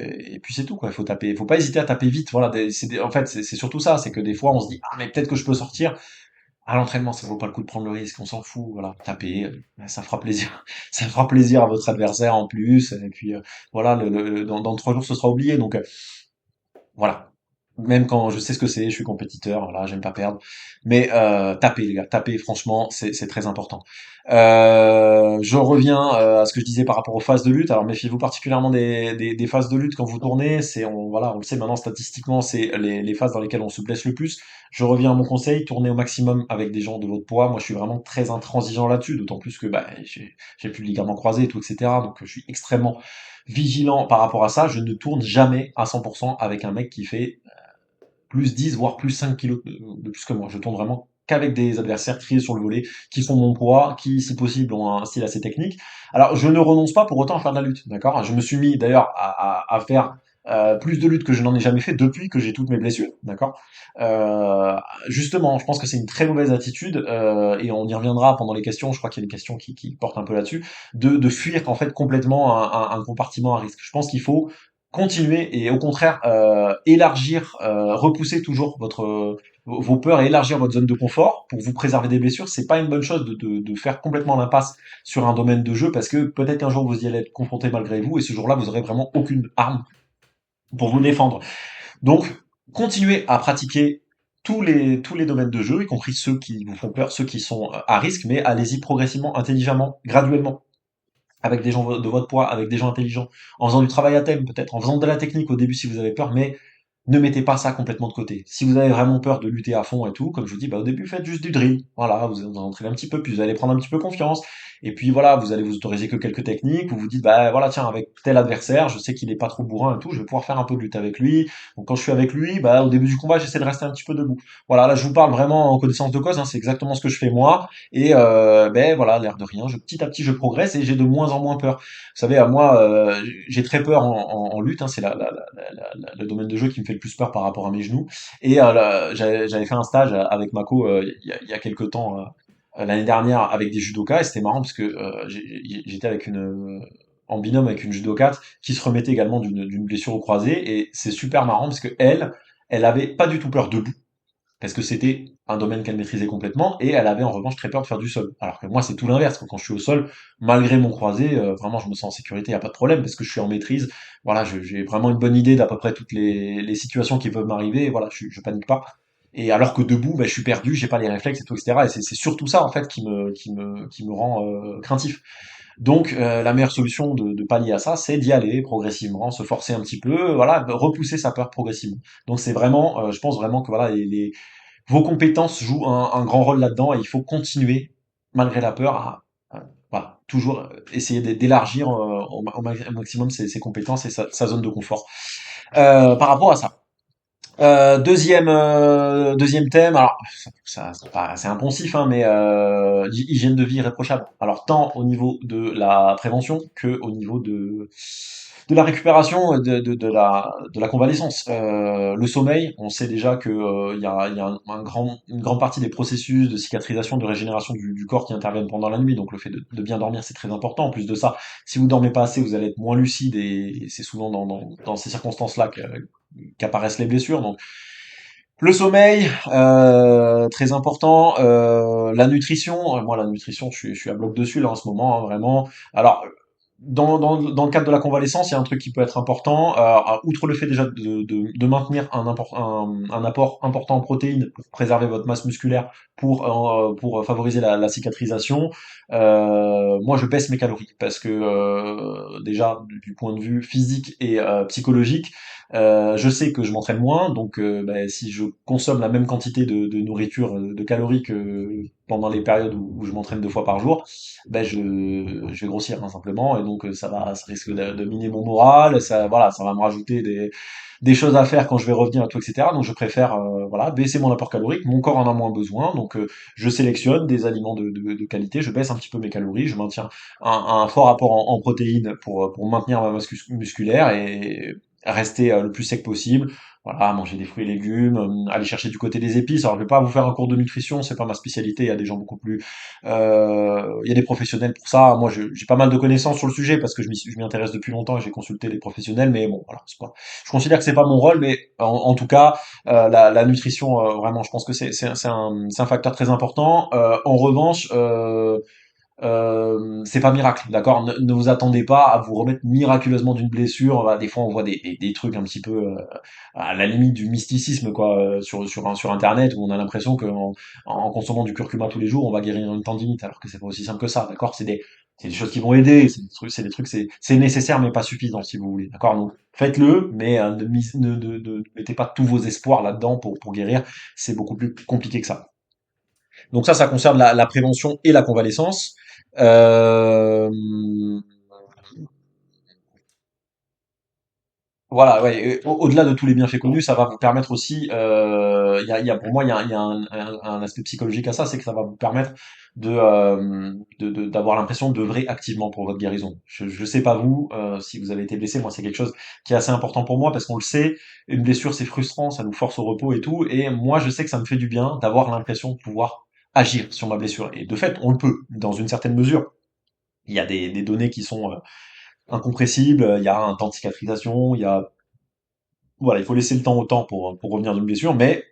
c'est tout quoi. Il faut taper, il faut pas hésiter à taper vite. Voilà, en fait c'est surtout ça, c'est que des fois on se dit ah mais peut-être que je peux sortir. À l'entraînement, ça vaut pas le coup de prendre le risque, on s'en fout. Voilà, taper, ça fera plaisir, ça fera plaisir à votre adversaire en plus. Et puis voilà, dans 3 jours ce sera oublié. Donc voilà. Même quand je sais ce que c'est, je suis compétiteur, voilà, j'aime pas perdre. Mais tapez, les gars, tapez, franchement, c'est très important. Je reviens à ce que je disais par rapport aux phases de lutte. Alors méfiez-vous particulièrement des phases de lutte quand vous tournez. Voilà, on le sait maintenant statistiquement, c'est les phases dans lesquelles on se blesse le plus. Je reviens à mon conseil, tournez au maximum avec des gens de votre poids. Moi, je suis vraiment très intransigeant là-dessus, d'autant plus que bah, j'ai plus de ligaments croisés et tout, etc. Donc je suis extrêmement vigilant par rapport à ça. Je ne tourne jamais à 100% avec un mec qui fait plus 10 voire plus 5 kilos de plus que moi. Je tourne vraiment qu'avec des adversaires triés sur le volet, qui font mon poids, qui, si possible, ont un style assez technique. Alors, je ne renonce pas pour autant à faire de la lutte, d'accord? Je me suis mis d'ailleurs à faire plus de lutte que je n'en ai jamais fait depuis que j'ai toutes mes blessures, d'accord? Euh, Justement, je pense que c'est une très mauvaise attitude, et on y reviendra pendant les questions, je crois qu'il y a une question qui porte un peu là-dessus, de fuir en fait complètement un compartiment à risque. Je pense qu'il faut continuer et au contraire élargir, repousser toujours vos peurs et élargir votre zone de confort pour vous préserver des blessures. C'est pas une bonne chose de faire complètement l'impasse sur un domaine de jeu parce que peut-être qu'un jour vous y allez être confronté malgré vous et ce jour-là vous aurez vraiment aucune arme pour vous défendre. Donc continuez à pratiquer tous les domaines de jeu, y compris ceux qui vous font peur, ceux qui sont à risque, mais allez-y progressivement, intelligemment, graduellement avec des gens de votre poids, avec des gens intelligents, en faisant du travail à thème peut-être, en faisant de la technique au début si vous avez peur, mais ne mettez pas ça complètement de côté. Si vous avez vraiment peur de lutter à fond et tout, comme je vous dis, bah, au début faites juste du drill. Voilà, vous entraînez un petit peu, puis vous allez prendre un petit peu confiance. Et puis voilà, vous allez vous autoriser que quelques techniques, vous vous dites, bah voilà, tiens, avec tel adversaire, je sais qu'il est pas trop bourrin et tout, je vais pouvoir faire un peu de lutte avec lui. Donc quand je suis avec lui, bah au début du combat, j'essaie de rester un petit peu debout. Voilà, là je vous parle vraiment en connaissance de cause, hein, c'est exactement ce que je fais moi. Et ben voilà, l'air de rien, petit à petit je progresse et j'ai de moins en moins peur. Vous savez, à moi, j'ai très peur en lutte, hein, c'est le domaine de jeu qui me fait le plus peur par rapport à mes genoux. Et j'avais fait un stage avec Mako il y a quelques temps, l'année dernière, avec des judokas, et c'était marrant parce que j'étais en binôme avec une judokate qui se remettait également d'une blessure au croisé, et c'est super marrant parce que elle avait pas du tout peur debout parce que c'était un domaine qu'elle maîtrisait complètement, et elle avait en revanche très peur de faire du sol. Alors que moi, c'est tout l'inverse. Quand je suis au sol, malgré mon croisé, vraiment, je me sens en sécurité, il n'y a pas de problème, parce que je suis en maîtrise. Voilà, j'ai vraiment une bonne idée d'à peu près toutes les situations qui peuvent m'arriver, et voilà, je panique pas. Et alors que debout, bah, je suis perdu, j'ai pas les réflexes et tout, etc. Et c'est surtout ça, en fait, qui me rend craintif. Donc, la meilleure solution de pallier à ça, c'est d'y aller progressivement, se forcer un petit peu, voilà, de repousser sa peur progressivement. Donc, c'est vraiment, je pense vraiment que voilà, vos compétences jouent un grand rôle là-dedans et il faut continuer, malgré la peur, voilà, toujours essayer d'élargir au maximum ses compétences et sa zone de confort. Par rapport à ça. Deuxième thème, alors c'est un poncif, hein, mais hygiène de vie irréprochable. Alors tant au niveau de la prévention que au niveau de la récupération, de la convalescence. Le sommeil, on sait déjà que il y a une grande partie des processus de cicatrisation, de régénération du corps qui interviennent pendant la nuit. Donc le fait de bien dormir, c'est très important. En plus de ça, si vous dormez pas assez, vous allez être moins lucide et c'est souvent dans ces circonstances-là qu'apparaissent les blessures. Donc le sommeil, très important. La nutrition, moi la nutrition, je suis à bloc dessus là en ce moment, hein, vraiment. Alors dans le cadre de la convalescence, il y a un truc qui peut être important. Outre le fait déjà de maintenir un apport important en protéines pour préserver votre masse musculaire, pour favoriser la cicatrisation, moi je baisse mes calories parce que déjà du point de vue physique et psychologique, je sais que je m'entraîne moins, donc bah, si je consomme la même quantité de nourriture, de calories que pendant les périodes où je m'entraîne 2 fois par jour, ben je vais grossir hein, simplement et donc ça risque de miner mon moral, ça voilà, ça va me rajouter des choses à faire quand je vais revenir et tout, etc. Donc je préfère voilà baisser mon apport calorique, mon corps en a moins besoin, donc je sélectionne des aliments de qualité, je baisse un petit peu mes calories, je maintiens un fort apport en protéines pour maintenir ma masse musculaire et rester le plus sec possible. Voilà, manger des fruits et légumes, aller chercher du côté des épices. Alors je vais pas vous faire un cours de nutrition, c'est pas ma spécialité. Il y a des gens beaucoup plus il y a des professionnels pour ça. Moi, j'ai pas mal de connaissances sur le sujet parce que je m'y intéresse depuis longtemps et j'ai consulté des professionnels. Mais bon, voilà, c'est pas. Je considère que c'est pas mon rôle, mais en tout cas, la nutrition, vraiment, je pense que c'est un facteur très important. En revanche, c'est pas miracle, d'accord? Ne vous attendez pas à vous remettre miraculeusement d'une blessure. Voilà, des fois, on voit des trucs un petit peu à la limite du mysticisme, quoi, sur Internet, où on a l'impression en consommant du curcuma tous les jours, on va guérir une tendinite, alors que c'est pas aussi simple que ça, d'accord? C'est des choses qui vont aider, c'est nécessaire, mais pas suffisant, si vous voulez, d'accord? Donc, faites-le, mais ne mettez pas tous vos espoirs là-dedans pour guérir. C'est beaucoup plus compliqué que ça. Donc ça concerne la prévention et la convalescence. Euh, voilà, ouais, et au-delà de tous les bienfaits connus, ça va vous permettre aussi, pour moi, il y a un aspect psychologique à ça, c'est que ça va vous permettre d'avoir l'impression d'œuvrer activement pour votre guérison. Je sais pas vous, si vous avez été blessé, moi c'est quelque chose qui est assez important pour moi parce qu'on le sait, une blessure c'est frustrant, ça nous force au repos et tout, et moi je sais que ça me fait du bien d'avoir l'impression de pouvoir agir sur ma blessure. Et de fait, on le peut, dans une certaine mesure. Il y a des données qui sont incompressibles, il y a un temps de cicatrisation, il y a voilà, il faut laisser le temps au temps pour revenir d'une blessure, mais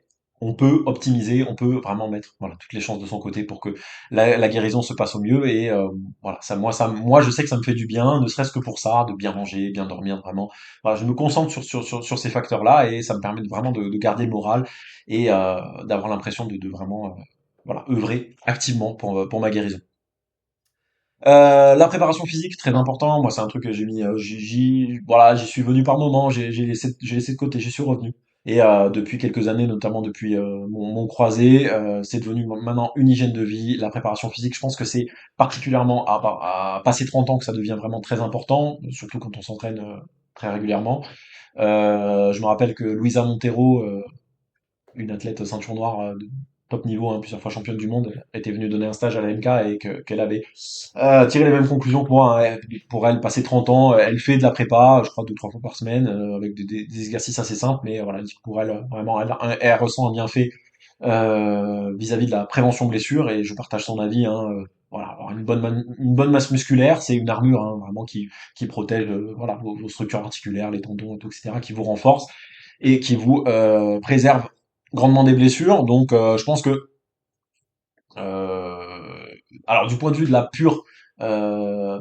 on peut optimiser, on peut vraiment mettre voilà, toutes les chances de son côté pour que la guérison se passe au mieux. Et voilà, moi, je sais que ça me fait du bien, ne serait-ce que pour ça, de bien manger, bien dormir, vraiment. Voilà, je me concentre sur ces facteurs-là et ça me permet vraiment de garder le moral et d'avoir l'impression de vraiment voilà, œuvrer activement pour ma guérison. La préparation physique, très important. Moi, c'est un truc que j'ai mis, voilà, j'y suis venu par moment. J'ai laissé de côté, j'y suis revenu. Et depuis quelques années, notamment depuis mon croisé, c'est devenu maintenant une hygiène de vie. La préparation physique, je pense que c'est particulièrement à passer 30 ans que ça devient vraiment très important, surtout quand on s'entraîne très régulièrement. Je me rappelle que Luisa Montero, une athlète ceinture noire de top niveau, hein, plusieurs fois championne du monde, était venue donner un stage à la MK et qu'elle avait tiré les mêmes conclusions que moi. Hein. Pour elle, passer 30 ans, elle fait de la prépa, je crois 2, 3 fois par semaine, avec des exercices assez simples, mais voilà, pour elle, vraiment, elle ressent un bienfait vis-à-vis de la prévention blessure et je partage son avis. Hein, voilà, avoir une bonne masse musculaire, c'est une armure hein, vraiment qui protège voilà, vos structures articulaires, les tendons, et tout, etc., qui vous renforce et qui vous préserve grandement des blessures. Donc, je pense que, euh, alors du point de vue de la pure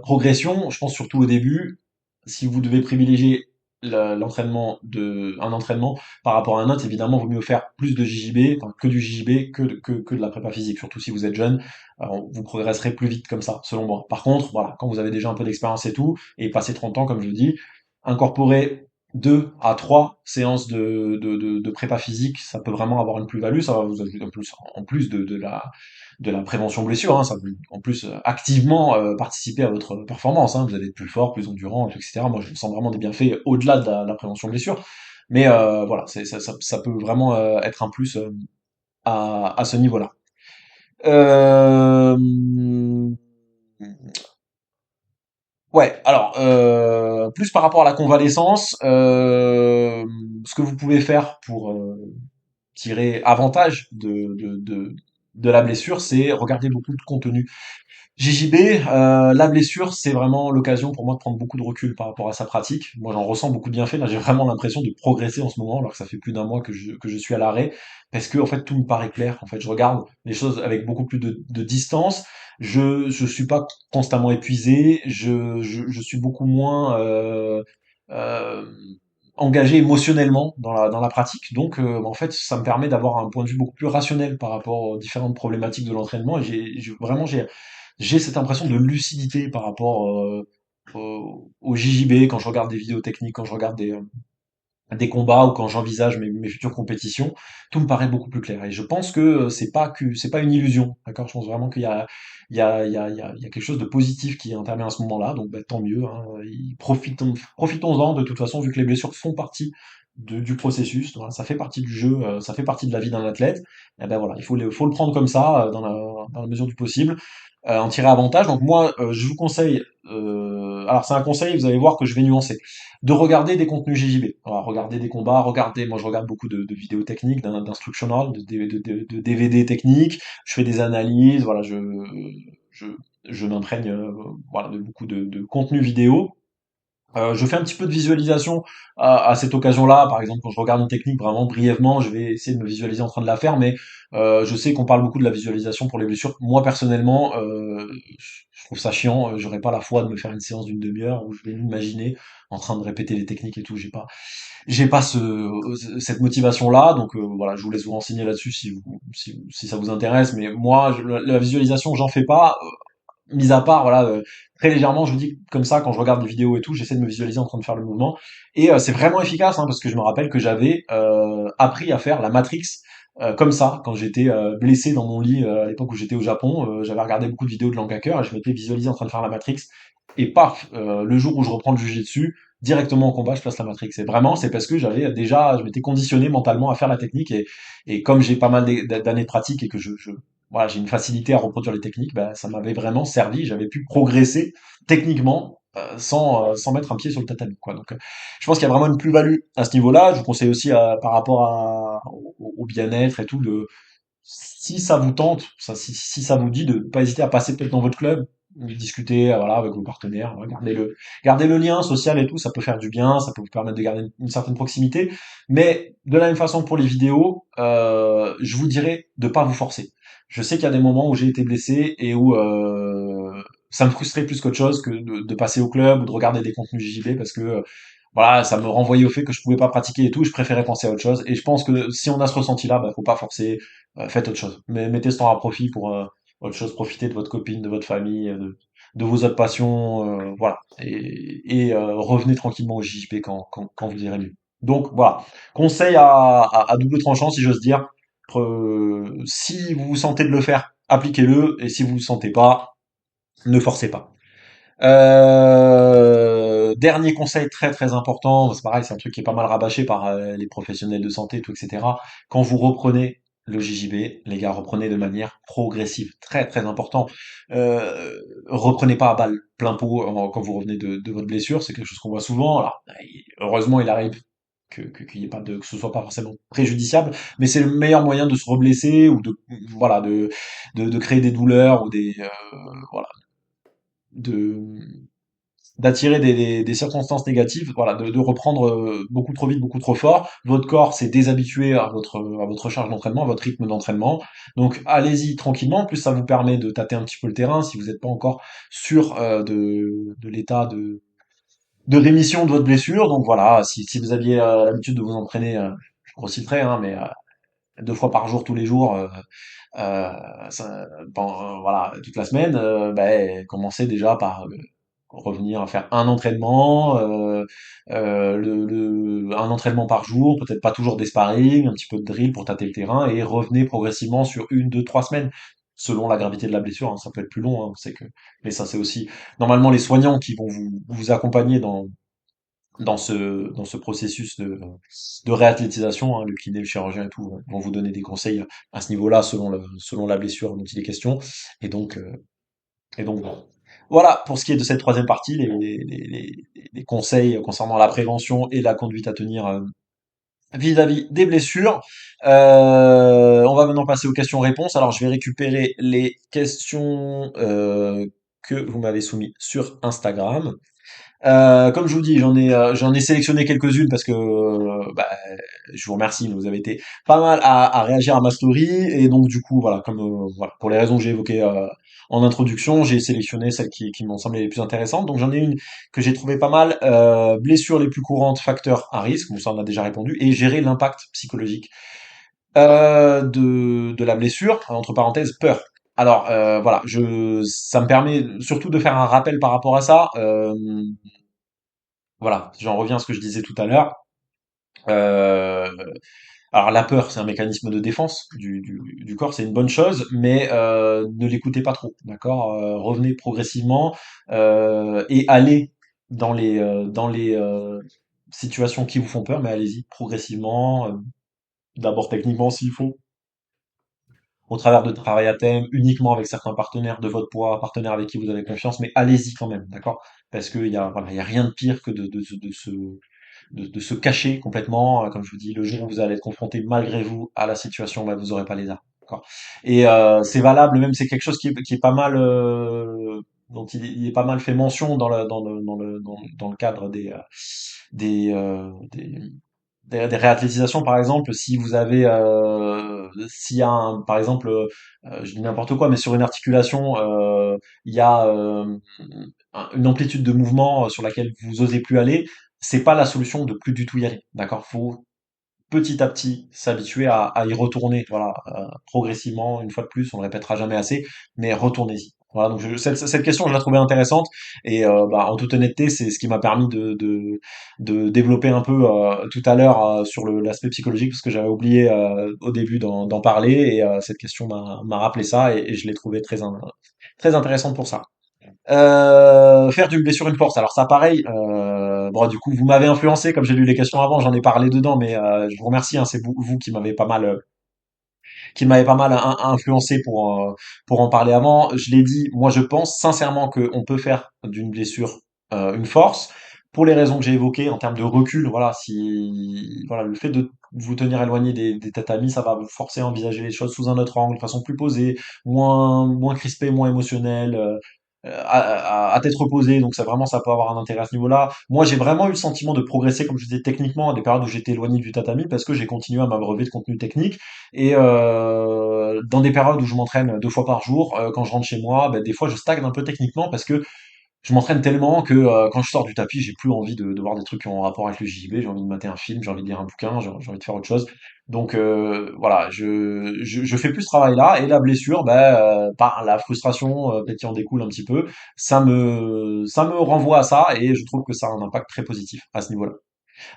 progression, je pense surtout au début, si vous devez privilégier un entraînement par rapport à un autre, évidemment, vaut mieux faire plus de JJB, enfin, que du JJB, que de la prépa physique. Surtout si vous êtes jeune, vous progresserez plus vite comme ça, selon moi. Par contre, voilà, quand vous avez déjà un peu d'expérience et tout, et passé 30 ans, comme je le dis, incorporer 2 à 3 séances de prépa physique, ça peut vraiment avoir une plus-value, ça va vous ajouter en plus de la prévention blessure, hein, ça peut en plus activement participer à votre performance, hein, vous allez être plus fort, plus endurant, etc. Moi je sens vraiment des bienfaits au-delà de la prévention blessure, mais voilà, ça peut vraiment être un plus à ce niveau-là. Euh, Ouais, alors plus par rapport à la convalescence, ce que vous pouvez faire pour tirer avantage de la blessure, c'est regarder beaucoup de contenu. JJB, la blessure, c'est vraiment l'occasion pour moi de prendre beaucoup de recul par rapport à sa pratique. Moi, j'en ressens beaucoup de bienfaits. Là, j'ai vraiment l'impression de progresser en ce moment, alors que ça fait plus d'un mois que je suis à l'arrêt, parce que en fait, tout me paraît clair. En fait, je regarde les choses avec beaucoup plus de distance. Je suis pas constamment épuisé. Je suis beaucoup moins euh, engagé émotionnellement dans la pratique. Donc, en fait, ça me permet d'avoir un point de vue beaucoup plus rationnel par rapport aux différentes problématiques de l'entraînement. Et vraiment, j'ai cette impression de lucidité par rapport au JJB quand je regarde des vidéos techniques, quand je regarde des combats ou quand j'envisage mes futures compétitions, tout me paraît beaucoup plus clair. Et je pense que c'est pas une illusion, d'accord? Je pense vraiment qu'il y a, il y a quelque chose de positif qui intervient à ce moment-là, donc bah, tant mieux, hein. Profitons-en de toute façon, vu que les blessures font partie du processus, voilà, ça fait partie du jeu, ça fait partie de la vie d'un athlète. Et ben voilà, faut le prendre comme ça, dans la mesure du possible, en tirer avantage. Donc moi, je vous conseille, alors c'est un conseil, vous allez voir que je vais nuancer de regarder des contenus JJB. Voilà, regarder des combats, moi je regarde beaucoup de vidéos techniques, d'instructional, de DVD techniques, je fais des analyses, voilà, je, je m'imprègne voilà, de beaucoup de contenu vidéo. Je fais un petit peu de visualisation à cette occasion-là. Par exemple, quand je regarde une technique vraiment brièvement, je vais essayer de me visualiser en train de la faire, mais je sais qu'on parle beaucoup de la visualisation pour les blessures. Moi, personnellement, je trouve ça chiant. J'aurais pas la foi de me faire une séance d'une demi-heure où je vais m'imaginer en train de répéter les techniques et tout. J'ai pas cette motivation-là. Donc voilà, je vous laisse vous renseigner là-dessus si ça vous intéresse. Mais moi, la visualisation, j'en fais pas. Mis à part, voilà, très légèrement, je vous dis comme ça, quand je regarde des vidéos et tout, j'essaie de me visualiser en train de faire le mouvement. Et c'est vraiment efficace, hein, parce que je me rappelle que j'avais appris à faire la Matrix comme ça, quand j'étais blessé dans mon lit à l'époque où j'étais au Japon. J'avais regardé beaucoup de vidéos de Lankaker et je m'étais visualisé en train de faire la Matrix. Et paf, le jour où je reprends le dessus directement en combat, je place la Matrix. Et vraiment, c'est parce que je m'étais conditionné mentalement à faire la technique. Et comme j'ai pas mal d'années de pratique et que voilà, j'ai une facilité à reproduire les techniques, bah, ça m'avait vraiment servi. J'avais pu progresser techniquement sans mettre un pied sur le tatami, quoi. Donc, je pense qu'il y a vraiment une plus-value à ce niveau-là. Je vous conseille aussi par rapport au bien-être et tout, si ça vous tente, si ça vous dit de pas hésiter à passer peut-être dans votre club, discuter voilà, avec vos partenaires, hein, gardez le lien social et tout, ça peut faire du bien, ça peut vous permettre de garder une certaine proximité. Mais de la même façon pour les vidéos, je vous dirais de pas vous forcer. Je sais qu'il y a des moments où j'ai été blessé et où ça me frustrait plus qu'autre chose que de passer au club ou de regarder des contenus JJB parce que voilà, ça me renvoyait au fait que je pouvais pas pratiquer et tout, je préférais penser à autre chose. Et je pense que si on a ce ressenti-là, bah, faut pas forcer, faites autre chose. Mais mettez ce temps à profit pour autre chose, profitez de votre copine, de votre famille, de vos autres passions, voilà. Et revenez tranquillement au JJP quand vous irez mieux. Donc voilà, conseil à double tranchant, si j'ose dire. Si vous vous sentez de le faire, appliquez-le, et si vous ne le sentez pas, ne forcez pas. Dernier conseil très très important, c'est pareil, c'est un truc qui est pas mal rabâché par les professionnels de santé, tout, etc. Quand vous reprenez le JJB, les gars, reprenez de manière progressive, très très important. Reprenez pas à balle plein pot quand vous revenez de votre blessure, c'est quelque chose qu'on voit souvent. Alors, heureusement, il arrive qu'il y ait pas que ce soit pas forcément préjudiciable, mais c'est le meilleur moyen de se reblesser ou voilà, de créer des douleurs ou voilà, de d'attirer des circonstances négatives, voilà, de reprendre beaucoup trop vite, beaucoup trop fort. Votre corps s'est déshabitué à votre charge d'entraînement, à votre rythme d'entraînement. Donc allez-y tranquillement. En plus, ça vous permet de tâter un petit peu le terrain si vous n'êtes pas encore sûr de l'état de rémission de votre blessure. Donc voilà, si vous aviez l'habitude de vous entraîner, je grossis le trait, hein, mais 2 fois par jour, tous les jours, voilà, toute la semaine, ben, commencez déjà par revenir à faire un entraînement, un entraînement par jour, peut-être pas toujours des sparring, un petit peu de drill pour tâter le terrain, et revenez progressivement sur 1, 2, 3 semaines, selon la gravité de la blessure, hein, ça peut être plus long, hein, on sait que, mais ça c'est aussi normalement les soignants qui vont vous accompagner dans ce processus de réathlétisation, hein, le kiné, le chirurgien et tout, vont vous donner des conseils à ce niveau-là selon la blessure dont il est question. Et donc, voilà. Voilà pour ce qui est de cette troisième partie, les conseils concernant la prévention et la conduite à tenir vis-à-vis des blessures. On va maintenant passer aux questions-réponses. Alors, je vais récupérer les questions que vous m'avez soumises sur Instagram. Comme je vous dis, j'en ai sélectionné quelques-unes parce que bah, je vous remercie, vous avez été pas mal à réagir à ma story et donc du coup voilà, comme voilà, pour les raisons que j'ai évoquées en introduction, j'ai sélectionné celles qui m'ont semblé les plus intéressantes. Donc j'en ai une que j'ai trouvé pas mal, blessures les plus courantes, facteurs à risque, bon ça on a déjà répondu, et gérer l'impact psychologique de la blessure, entre parenthèses peur. Alors voilà, ça me permet surtout de faire un rappel par rapport à ça. Voilà, j'en reviens à ce que je disais tout à l'heure. Euh, alors la peur, c'est un mécanisme de défense du corps, c'est une bonne chose, mais ne l'écoutez pas trop, d'accord? Revenez progressivement et allez dans les situations qui vous font peur, mais allez-y progressivement, d'abord techniquement s'il faut, au travers de travail à thème, uniquement avec certains partenaires de votre poids, partenaires avec qui vous avez confiance, mais allez-y quand même, d'accord? Parce qu'il y a, voilà, il y a rien de pire que de se cacher complètement. Comme je vous dis, le jour où vous allez être confronté malgré vous à la situation, bah, vous aurez pas les armes. D'accord. Et c'est valable, même c'est quelque chose qui est pas mal, dont il est pas mal fait mention dans le cadre des, euh, des, des réathlétisations, par exemple, si vous avez, s'il y a par exemple, je dis n'importe quoi, mais sur une articulation, il y a une amplitude de mouvement sur laquelle vous osez plus aller, c'est pas la solution de plus du tout y aller. D'accord? Faut petit à petit s'habituer à y retourner, voilà, progressivement, une fois de plus, on le répétera jamais assez, mais retournez-y. Voilà, donc cette question, je la trouvais intéressante et bah, en toute honnêteté, c'est ce qui m'a permis de développer un peu tout à l'heure sur l'aspect psychologique, parce que j'avais oublié au début d'en parler et cette question m'a rappelé ça et je l'ai trouvé très intéressante pour ça. Faire d'une blessure une force. Alors ça, pareil. Bon, du coup, vous m'avez influencé, comme j'ai lu les questions avant, j'en ai parlé dedans, mais je vous remercie. Hein, c'est vous qui m'avez pas mal influencé pour en parler avant. Je l'ai dit. Moi, je pense sincèrement qu'on peut faire d'une blessure une force. Pour les raisons que j'ai évoquées en termes de recul, voilà, si voilà, le fait de vous tenir éloigné des tatamis, ça va vous forcer à envisager les choses sous un autre angle, de façon plus posée, moins crispée, moins émotionnelle. À tête reposée, donc ça vraiment ça peut avoir un intérêt à ce niveau-là. Moi j'ai vraiment eu le sentiment de progresser, comme je disais techniquement, à des périodes où j'étais éloigné du tatami parce que j'ai continué à m'abreuver de contenu technique et dans des périodes où je m'entraîne 2 fois par jour, quand je rentre chez moi, ben, des fois je stagne un peu techniquement parce que je m'entraîne tellement que quand je sors du tapis, j'ai plus envie de voir des trucs qui ont rapport avec le JJB, j'ai envie de mater un film, j'ai envie de lire un bouquin, j'ai envie de faire autre chose. Donc voilà, je fais plus ce travail-là et la blessure, ben, par la frustration peut-être qui en découle un petit peu, ça me renvoie à ça et je trouve que ça a un impact très positif à ce niveau-là.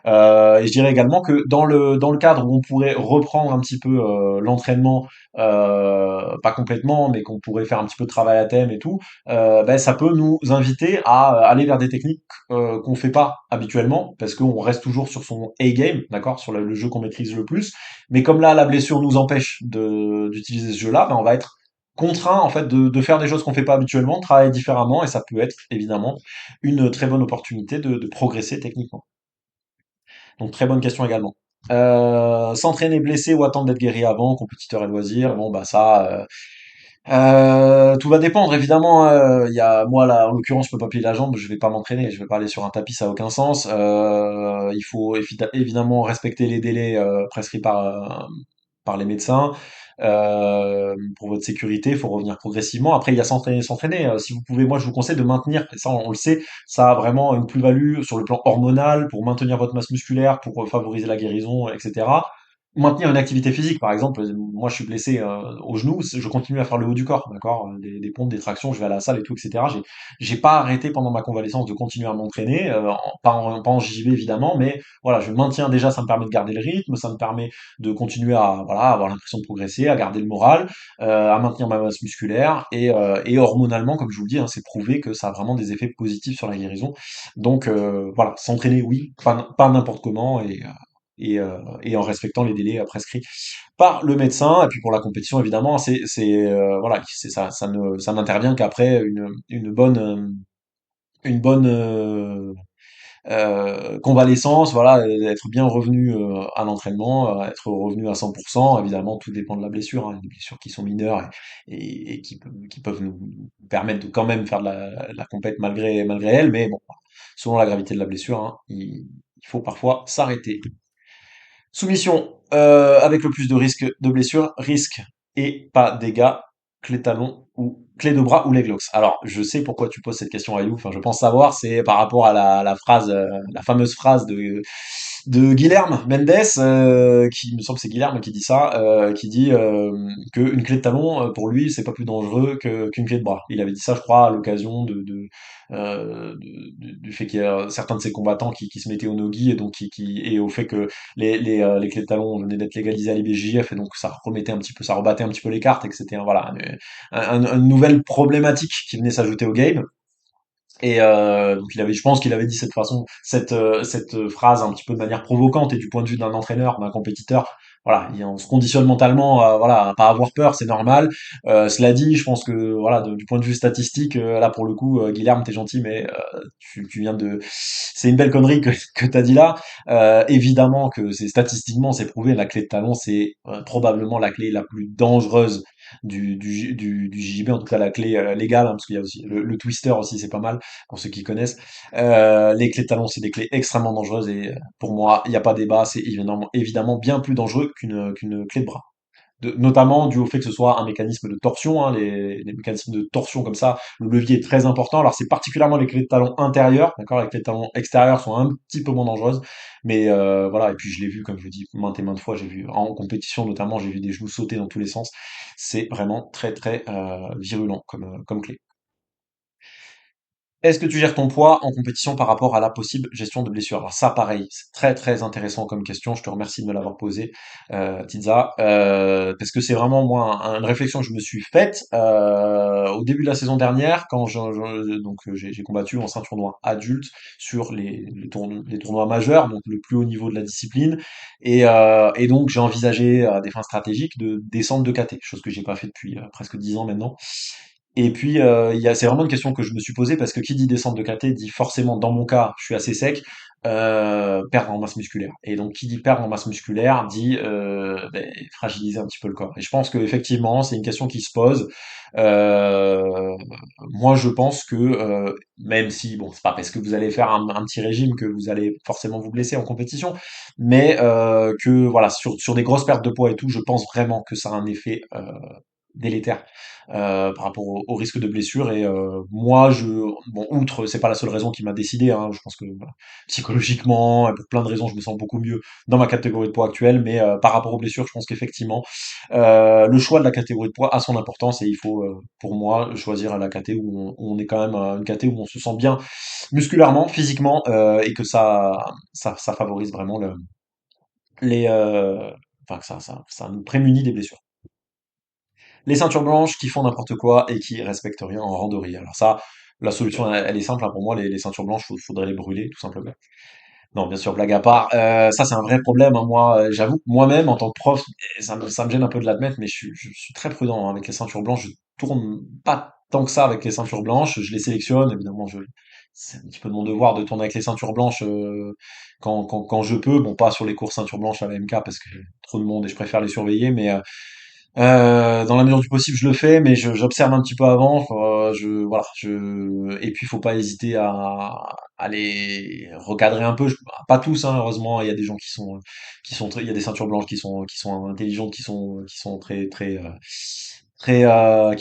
Et je dirais également que dans le cadre où on pourrait reprendre un petit peu l'entraînement, pas complètement, mais qu'on pourrait faire un petit peu de travail à thème et tout, ben, ça peut nous inviter à aller vers des techniques qu'on fait pas habituellement, parce qu'on reste toujours sur son A-game, d'accord, sur le jeu qu'on maîtrise le plus. Mais comme là, la blessure nous empêche d'utiliser ce jeu-là, ben, on va être contraint en fait de faire des choses qu'on fait pas habituellement, de travailler différemment, et ça peut être évidemment une très bonne opportunité de progresser techniquement. Donc très bonne question également. S'entraîner blessé ou attendre d'être guéri avant, compétiteur et loisir, bon bah ça, tout va dépendre évidemment. Il y a moi là, en l'occurrence, je peux pas plier la jambe, je vais pas m'entraîner, je vais pas aller sur un tapis, ça a aucun sens. Il faut évidemment respecter les délais prescrits par les médecins. Pour votre sécurité, il faut revenir progressivement. Après, il y a s'entraîner. Si vous pouvez, moi, je vous conseille de maintenir. Et ça, on le sait, ça a vraiment une plus-value sur le plan hormonal pour maintenir votre masse musculaire, pour favoriser la guérison, etc. Maintenir une activité physique, par exemple, moi je suis blessé au genou, je continue à faire le haut du corps, d'accord, des pompes, des tractions, je vais à la salle et tout, etc. J'ai pas arrêté pendant ma convalescence de continuer à m'entraîner, pas en JJB évidemment, mais voilà, je maintiens déjà, ça me permet de garder le rythme, ça me permet de continuer à voilà avoir l'impression de progresser, à garder le moral, à maintenir ma masse musculaire et hormonalement, comme je vous le dis, hein, c'est prouvé que ça a vraiment des effets positifs sur la guérison. Donc voilà, s'entraîner oui, pas n'importe comment et en respectant les délais prescrits par le médecin. Et puis pour la compétition, évidemment, voilà, c'est ça, ça n'intervient qu'après une bonne convalescence, voilà, être bien revenu à l'entraînement, être revenu à 100%. Évidemment, tout dépend de la blessure, hein. Il y a des blessures qui sont mineures et qui peuvent nous permettre de quand même faire de la compète malgré elle, mais bon, selon la gravité de la blessure, hein, il faut parfois s'arrêter. Soumission avec le plus de risque de blessure, risque et pas dégâts, clé talon ou clé de bras ou leg locks. Alors, je sais pourquoi tu poses cette question à You, enfin je pense savoir, c'est par rapport à la phrase, la fameuse phrase de Guilherme Mendes, qui il me semble que c'est Guilherme qui dit ça, qui dit que une clé de talon pour lui c'est pas plus dangereux qu'une clé de bras. Il avait dit ça, je crois, à l'occasion du fait qu'il y a certains de ses combattants qui se mettaient au nogi et donc et au fait que les clés de talon venaient d'être légalisées à l'IBJJF et donc ça remettait un petit peu, ça rebattait un petit peu les cartes et que c'était voilà une nouvelle problématique qui venait s'ajouter au game. Et donc je pense qu'il avait dit cette façon, cette phrase un petit peu de manière provocante et du point de vue d'un entraîneur, d'un compétiteur. Voilà, on se conditionne mentalement, voilà, à pas avoir peur, c'est normal. Cela dit, je pense que voilà, du point de vue statistique, là pour le coup, Guilherme, t'es gentil, mais tu viens c'est une belle connerie que t'as dit là. Évidemment que c'est statistiquement, c'est prouvé, la clé de talon, c'est probablement la clé la plus dangereuse du JJB, en tout cas la clé légale, hein, parce qu'il y a aussi le twister aussi, c'est pas mal pour ceux qui connaissent. Les clés de talon, c'est des clés extrêmement dangereuses et pour moi, il n'y a pas débat, c'est évidemment bien plus dangereux qu'une clé de bras. Notamment dû au fait que ce soit un mécanisme de torsion, hein, les mécanismes de torsion comme ça, le levier est très important. Alors c'est particulièrement les clés de talon intérieures, d'accord, les clés de talon extérieures sont un petit peu moins dangereuses, mais voilà. Et puis je l'ai vu, comme je le dis maintes et maintes fois, j'ai vu en compétition notamment, j'ai vu des genoux sauter dans tous les sens. C'est vraiment très très virulent comme clé. Est-ce que tu gères ton poids en compétition par rapport à la possible gestion de blessures? Alors ça, pareil, c'est très très intéressant comme question. Je te remercie de me l'avoir posé, Tidza, parce que c'est vraiment moi une réflexion que je me suis faite au début de la saison dernière quand j'ai combattu en ceinture noire adulte sur les tournois majeurs, donc le plus haut niveau de la discipline, et donc j'ai envisagé à des fins stratégiques de descendre de KT, chose que j'ai pas fait depuis presque 10 ans maintenant. Et puis, c'est vraiment une question que je me suis posée parce que qui dit descente de KT dit forcément, dans mon cas, je suis assez sec, perdre en masse musculaire. Et donc, qui dit perdre en masse musculaire dit fragiliser un petit peu le corps. Et je pense que effectivement, c'est une question qui se pose. Moi, je pense que même si, bon, c'est pas parce que vous allez faire un petit régime que vous allez forcément vous blesser en compétition, mais que voilà, sur des grosses pertes de poids et tout, je pense vraiment que ça a un effet délétère par rapport au risque de blessure. Et moi, bon, outre, c'est pas la seule raison qui m'a décidé, hein, je pense que voilà, psychologiquement, et pour plein de raisons, je me sens beaucoup mieux dans ma catégorie de poids actuelle, mais par rapport aux blessures, je pense qu'effectivement, le choix de la catégorie de poids a son importance et il faut, pour moi, choisir la caté où on est quand même une caté où on se sent bien musculairement, physiquement, et que ça favorise vraiment enfin, que ça nous prémunit des blessures. Les ceintures blanches qui font n'importe quoi et qui respectent rien en randonnée. Alors ça, la solution, elle est simple, hein, pour moi, les ceintures blanches, faudrait les brûler, tout simplement. Non, bien sûr, blague à part. Ça, c'est un vrai problème, hein. Moi, j'avoue que moi-même, en tant que prof, et ça me gêne un peu de l'admettre, mais je suis très prudent hein, avec les ceintures blanches. Je tourne pas tant que ça avec les ceintures blanches. Je les sélectionne, évidemment. C'est un petit peu de mon devoir de tourner avec les ceintures blanches quand je peux. Bon, pas sur les courses ceintures blanches à la MK parce que trop de monde et je préfère les surveiller, mais dans la mesure du possible, je le fais, mais j'observe un petit peu avant. Voilà, et puis faut pas hésiter à les recadrer un peu. Pas tous, hein, heureusement. Il y a des gens il y a des ceintures blanches qui sont intelligentes, qui sont très, très, qui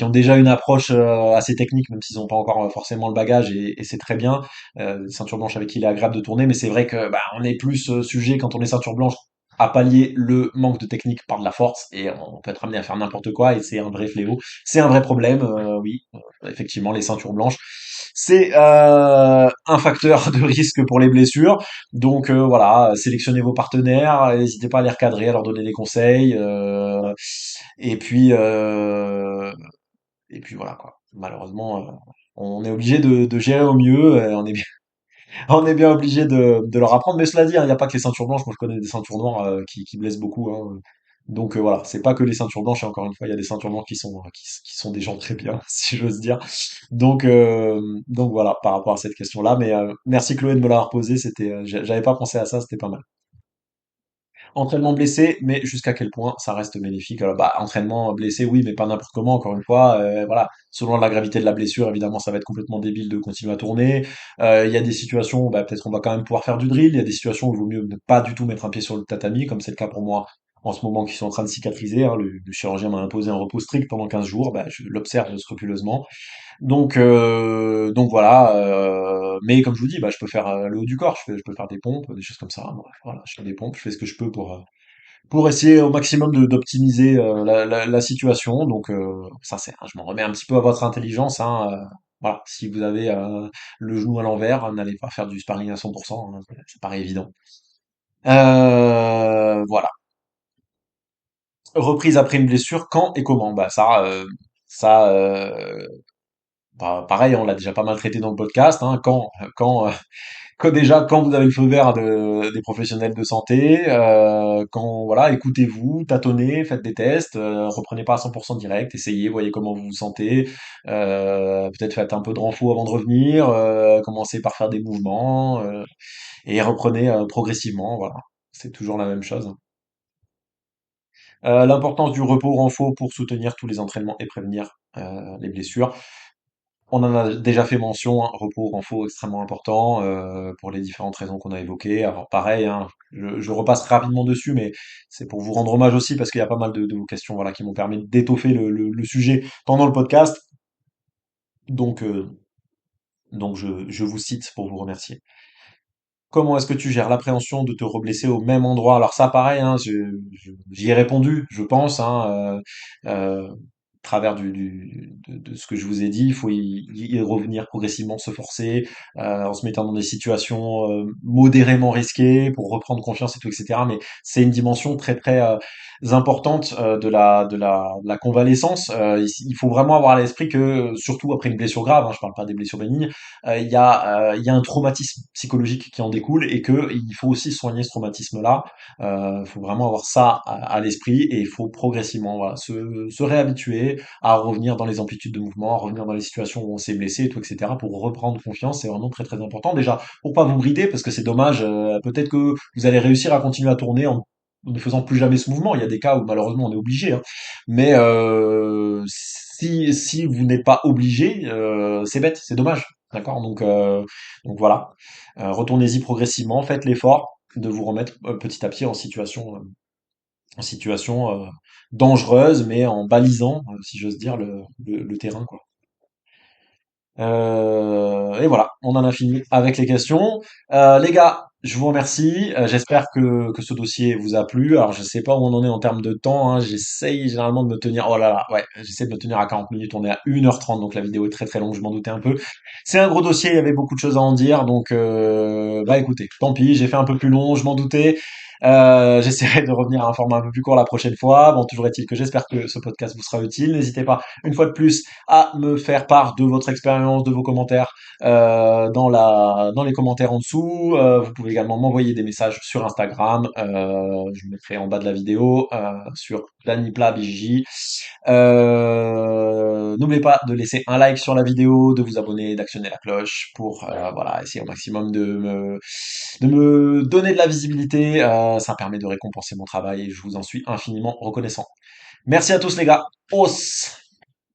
ont déjà une approche assez technique, même s'ils n'ont pas encore forcément le bagage, et c'est très bien. Des ceintures blanches avec qui il est agréable de tourner, mais c'est vrai que bah, on est plus sujet quand on est ceinture blanche à pallier le manque de technique par de la force et on peut être amené à faire n'importe quoi et c'est un vrai fléau, c'est un vrai problème, oui, effectivement les ceintures blanches, c'est un facteur de risque pour les blessures, donc voilà, sélectionnez vos partenaires, n'hésitez pas à les recadrer, à leur donner des conseils, et puis euh, et puis voilà quoi. Malheureusement, on est obligé de gérer au mieux, on est bien obligé de leur apprendre. Mais cela dit, hein, il n'y a pas que les ceintures blanches. Moi, je connais des ceintures noires qui blessent beaucoup, hein. Donc voilà, c'est pas que les ceintures blanches, et encore une fois, il y a des ceintures blanches qui sont des gens très bien, si j'ose dire. Donc, euh, donc voilà, par rapport à cette question-là. Mais merci Chloé de me l'avoir posée, j'avais pas pensé à ça, c'était pas mal. Entraînement blessé, mais jusqu'à quel point ça reste bénéfique? Bah, entraînement blessé, oui, mais pas n'importe comment, encore une fois. Voilà, selon la gravité de la blessure, évidemment, ça va être complètement débile de continuer à tourner. Il y a des situations où bah, peut-être on va quand même pouvoir faire du drill. Il y a des situations où il vaut mieux ne pas du tout mettre un pied sur le tatami, comme c'est le cas pour moi en ce moment qui sont en train de cicatriser, hein. Le chirurgien m'a imposé un repos strict pendant 15 jours. Bah, je l'observe scrupuleusement. Donc voilà. Mais comme je vous dis, bah, je peux faire le haut du corps, je peux faire des pompes, des choses comme ça. Bref, voilà, je fais des pompes, je fais ce que je peux pour essayer au maximum d'optimiser la situation. Donc ça c'est, je m'en remets un petit peu à votre intelligence, hein. Voilà, si vous avez le genou à l'envers, n'allez pas faire du sparring à 100%, hein, ça paraît évident. Voilà. Reprise après une blessure, quand et comment? Bah ça, bah, pareil, on l'a déjà pas mal traité dans le podcast, hein. Quand vous avez le feu vert des professionnels de santé, quand voilà, écoutez-vous, tâtonnez, faites des tests, reprenez pas à 100% direct, essayez, voyez comment vous vous sentez, peut-être faites un peu de renfo avant de revenir, commencez par faire des mouvements, et reprenez progressivement, voilà. C'est toujours la même chose. L'importance du repos renfo pour soutenir tous les entraînements et prévenir les blessures. On en a déjà fait mention, hein, repos, renfo, extrêmement important pour les différentes raisons qu'on a évoquées. Alors pareil, hein, je repasse rapidement dessus, mais c'est pour vous rendre hommage aussi parce qu'il y a pas mal de vos questions voilà, qui m'ont permis d'étoffer le sujet pendant le podcast. Donc, euh, donc je vous cite pour vous remercier. Comment est-ce que tu gères l'appréhension de te reblesser au même endroit? Alors ça, pareil, hein, j'y ai répondu, je pense, hein, à travers de ce que je vous ai dit, il faut y revenir progressivement, se forcer, en se mettant dans des situations modérément risquées pour reprendre confiance et tout, etc. Mais c'est une dimension très très importante de la convalescence. Il faut vraiment avoir à l'esprit que, surtout après une blessure grave, hein, je parle pas des blessures bénignes, il y a un traumatisme psychologique qui en découle et que il faut aussi soigner ce traumatisme-là. Il faut vraiment avoir ça à l'esprit et il faut progressivement voilà, se réhabituer à revenir dans les amplitudes de mouvement, à revenir dans les situations où on s'est blessé et tout, etc. pour reprendre confiance. C'est vraiment très très important. Déjà, pour pas vous brider, parce que c'est dommage, peut-être que vous allez réussir à continuer à tourner en ne faisant plus jamais ce mouvement. Il y a des cas où malheureusement on est obligé, hein. Mais si vous n'êtes pas obligé, c'est bête, c'est dommage. D'accord? Donc voilà. Retournez-y progressivement, faites l'effort de vous remettre petit à petit en situation dangereuse, mais en balisant, si j'ose dire, le terrain, quoi. Et voilà, on en a fini avec les questions. Les gars, je vous remercie. J'espère que ce dossier vous a plu. Alors, je sais pas où on en est en termes de temps, hein. J'essaye généralement de me tenir. Oh là là, ouais, j'essaie de me tenir à 40 minutes. On est à 1h30, donc la vidéo est très très longue. Je m'en doutais un peu. C'est un gros dossier. Il y avait beaucoup de choses à en dire. Donc, bah écoutez, tant pis. J'ai fait un peu plus long. Je m'en doutais. J'essaierai de revenir à un format un peu plus court la prochaine fois. Bon, toujours est-il que j'espère que ce podcast vous sera utile. N'hésitez pas, une fois de plus, à me faire part de votre expérience, de vos commentaires dans les commentaires en dessous. Vous pouvez également m'envoyer des messages sur Instagram. Je vous mettrai en bas de la vidéo sur PlaniplaBJJ. N'oubliez pas de laisser un like sur la vidéo, de vous abonner, d'actionner la cloche pour voilà, essayer au maximum de me donner de la visibilité. Ça permet de récompenser mon travail et je vous en suis infiniment reconnaissant. Merci à tous les gars. Os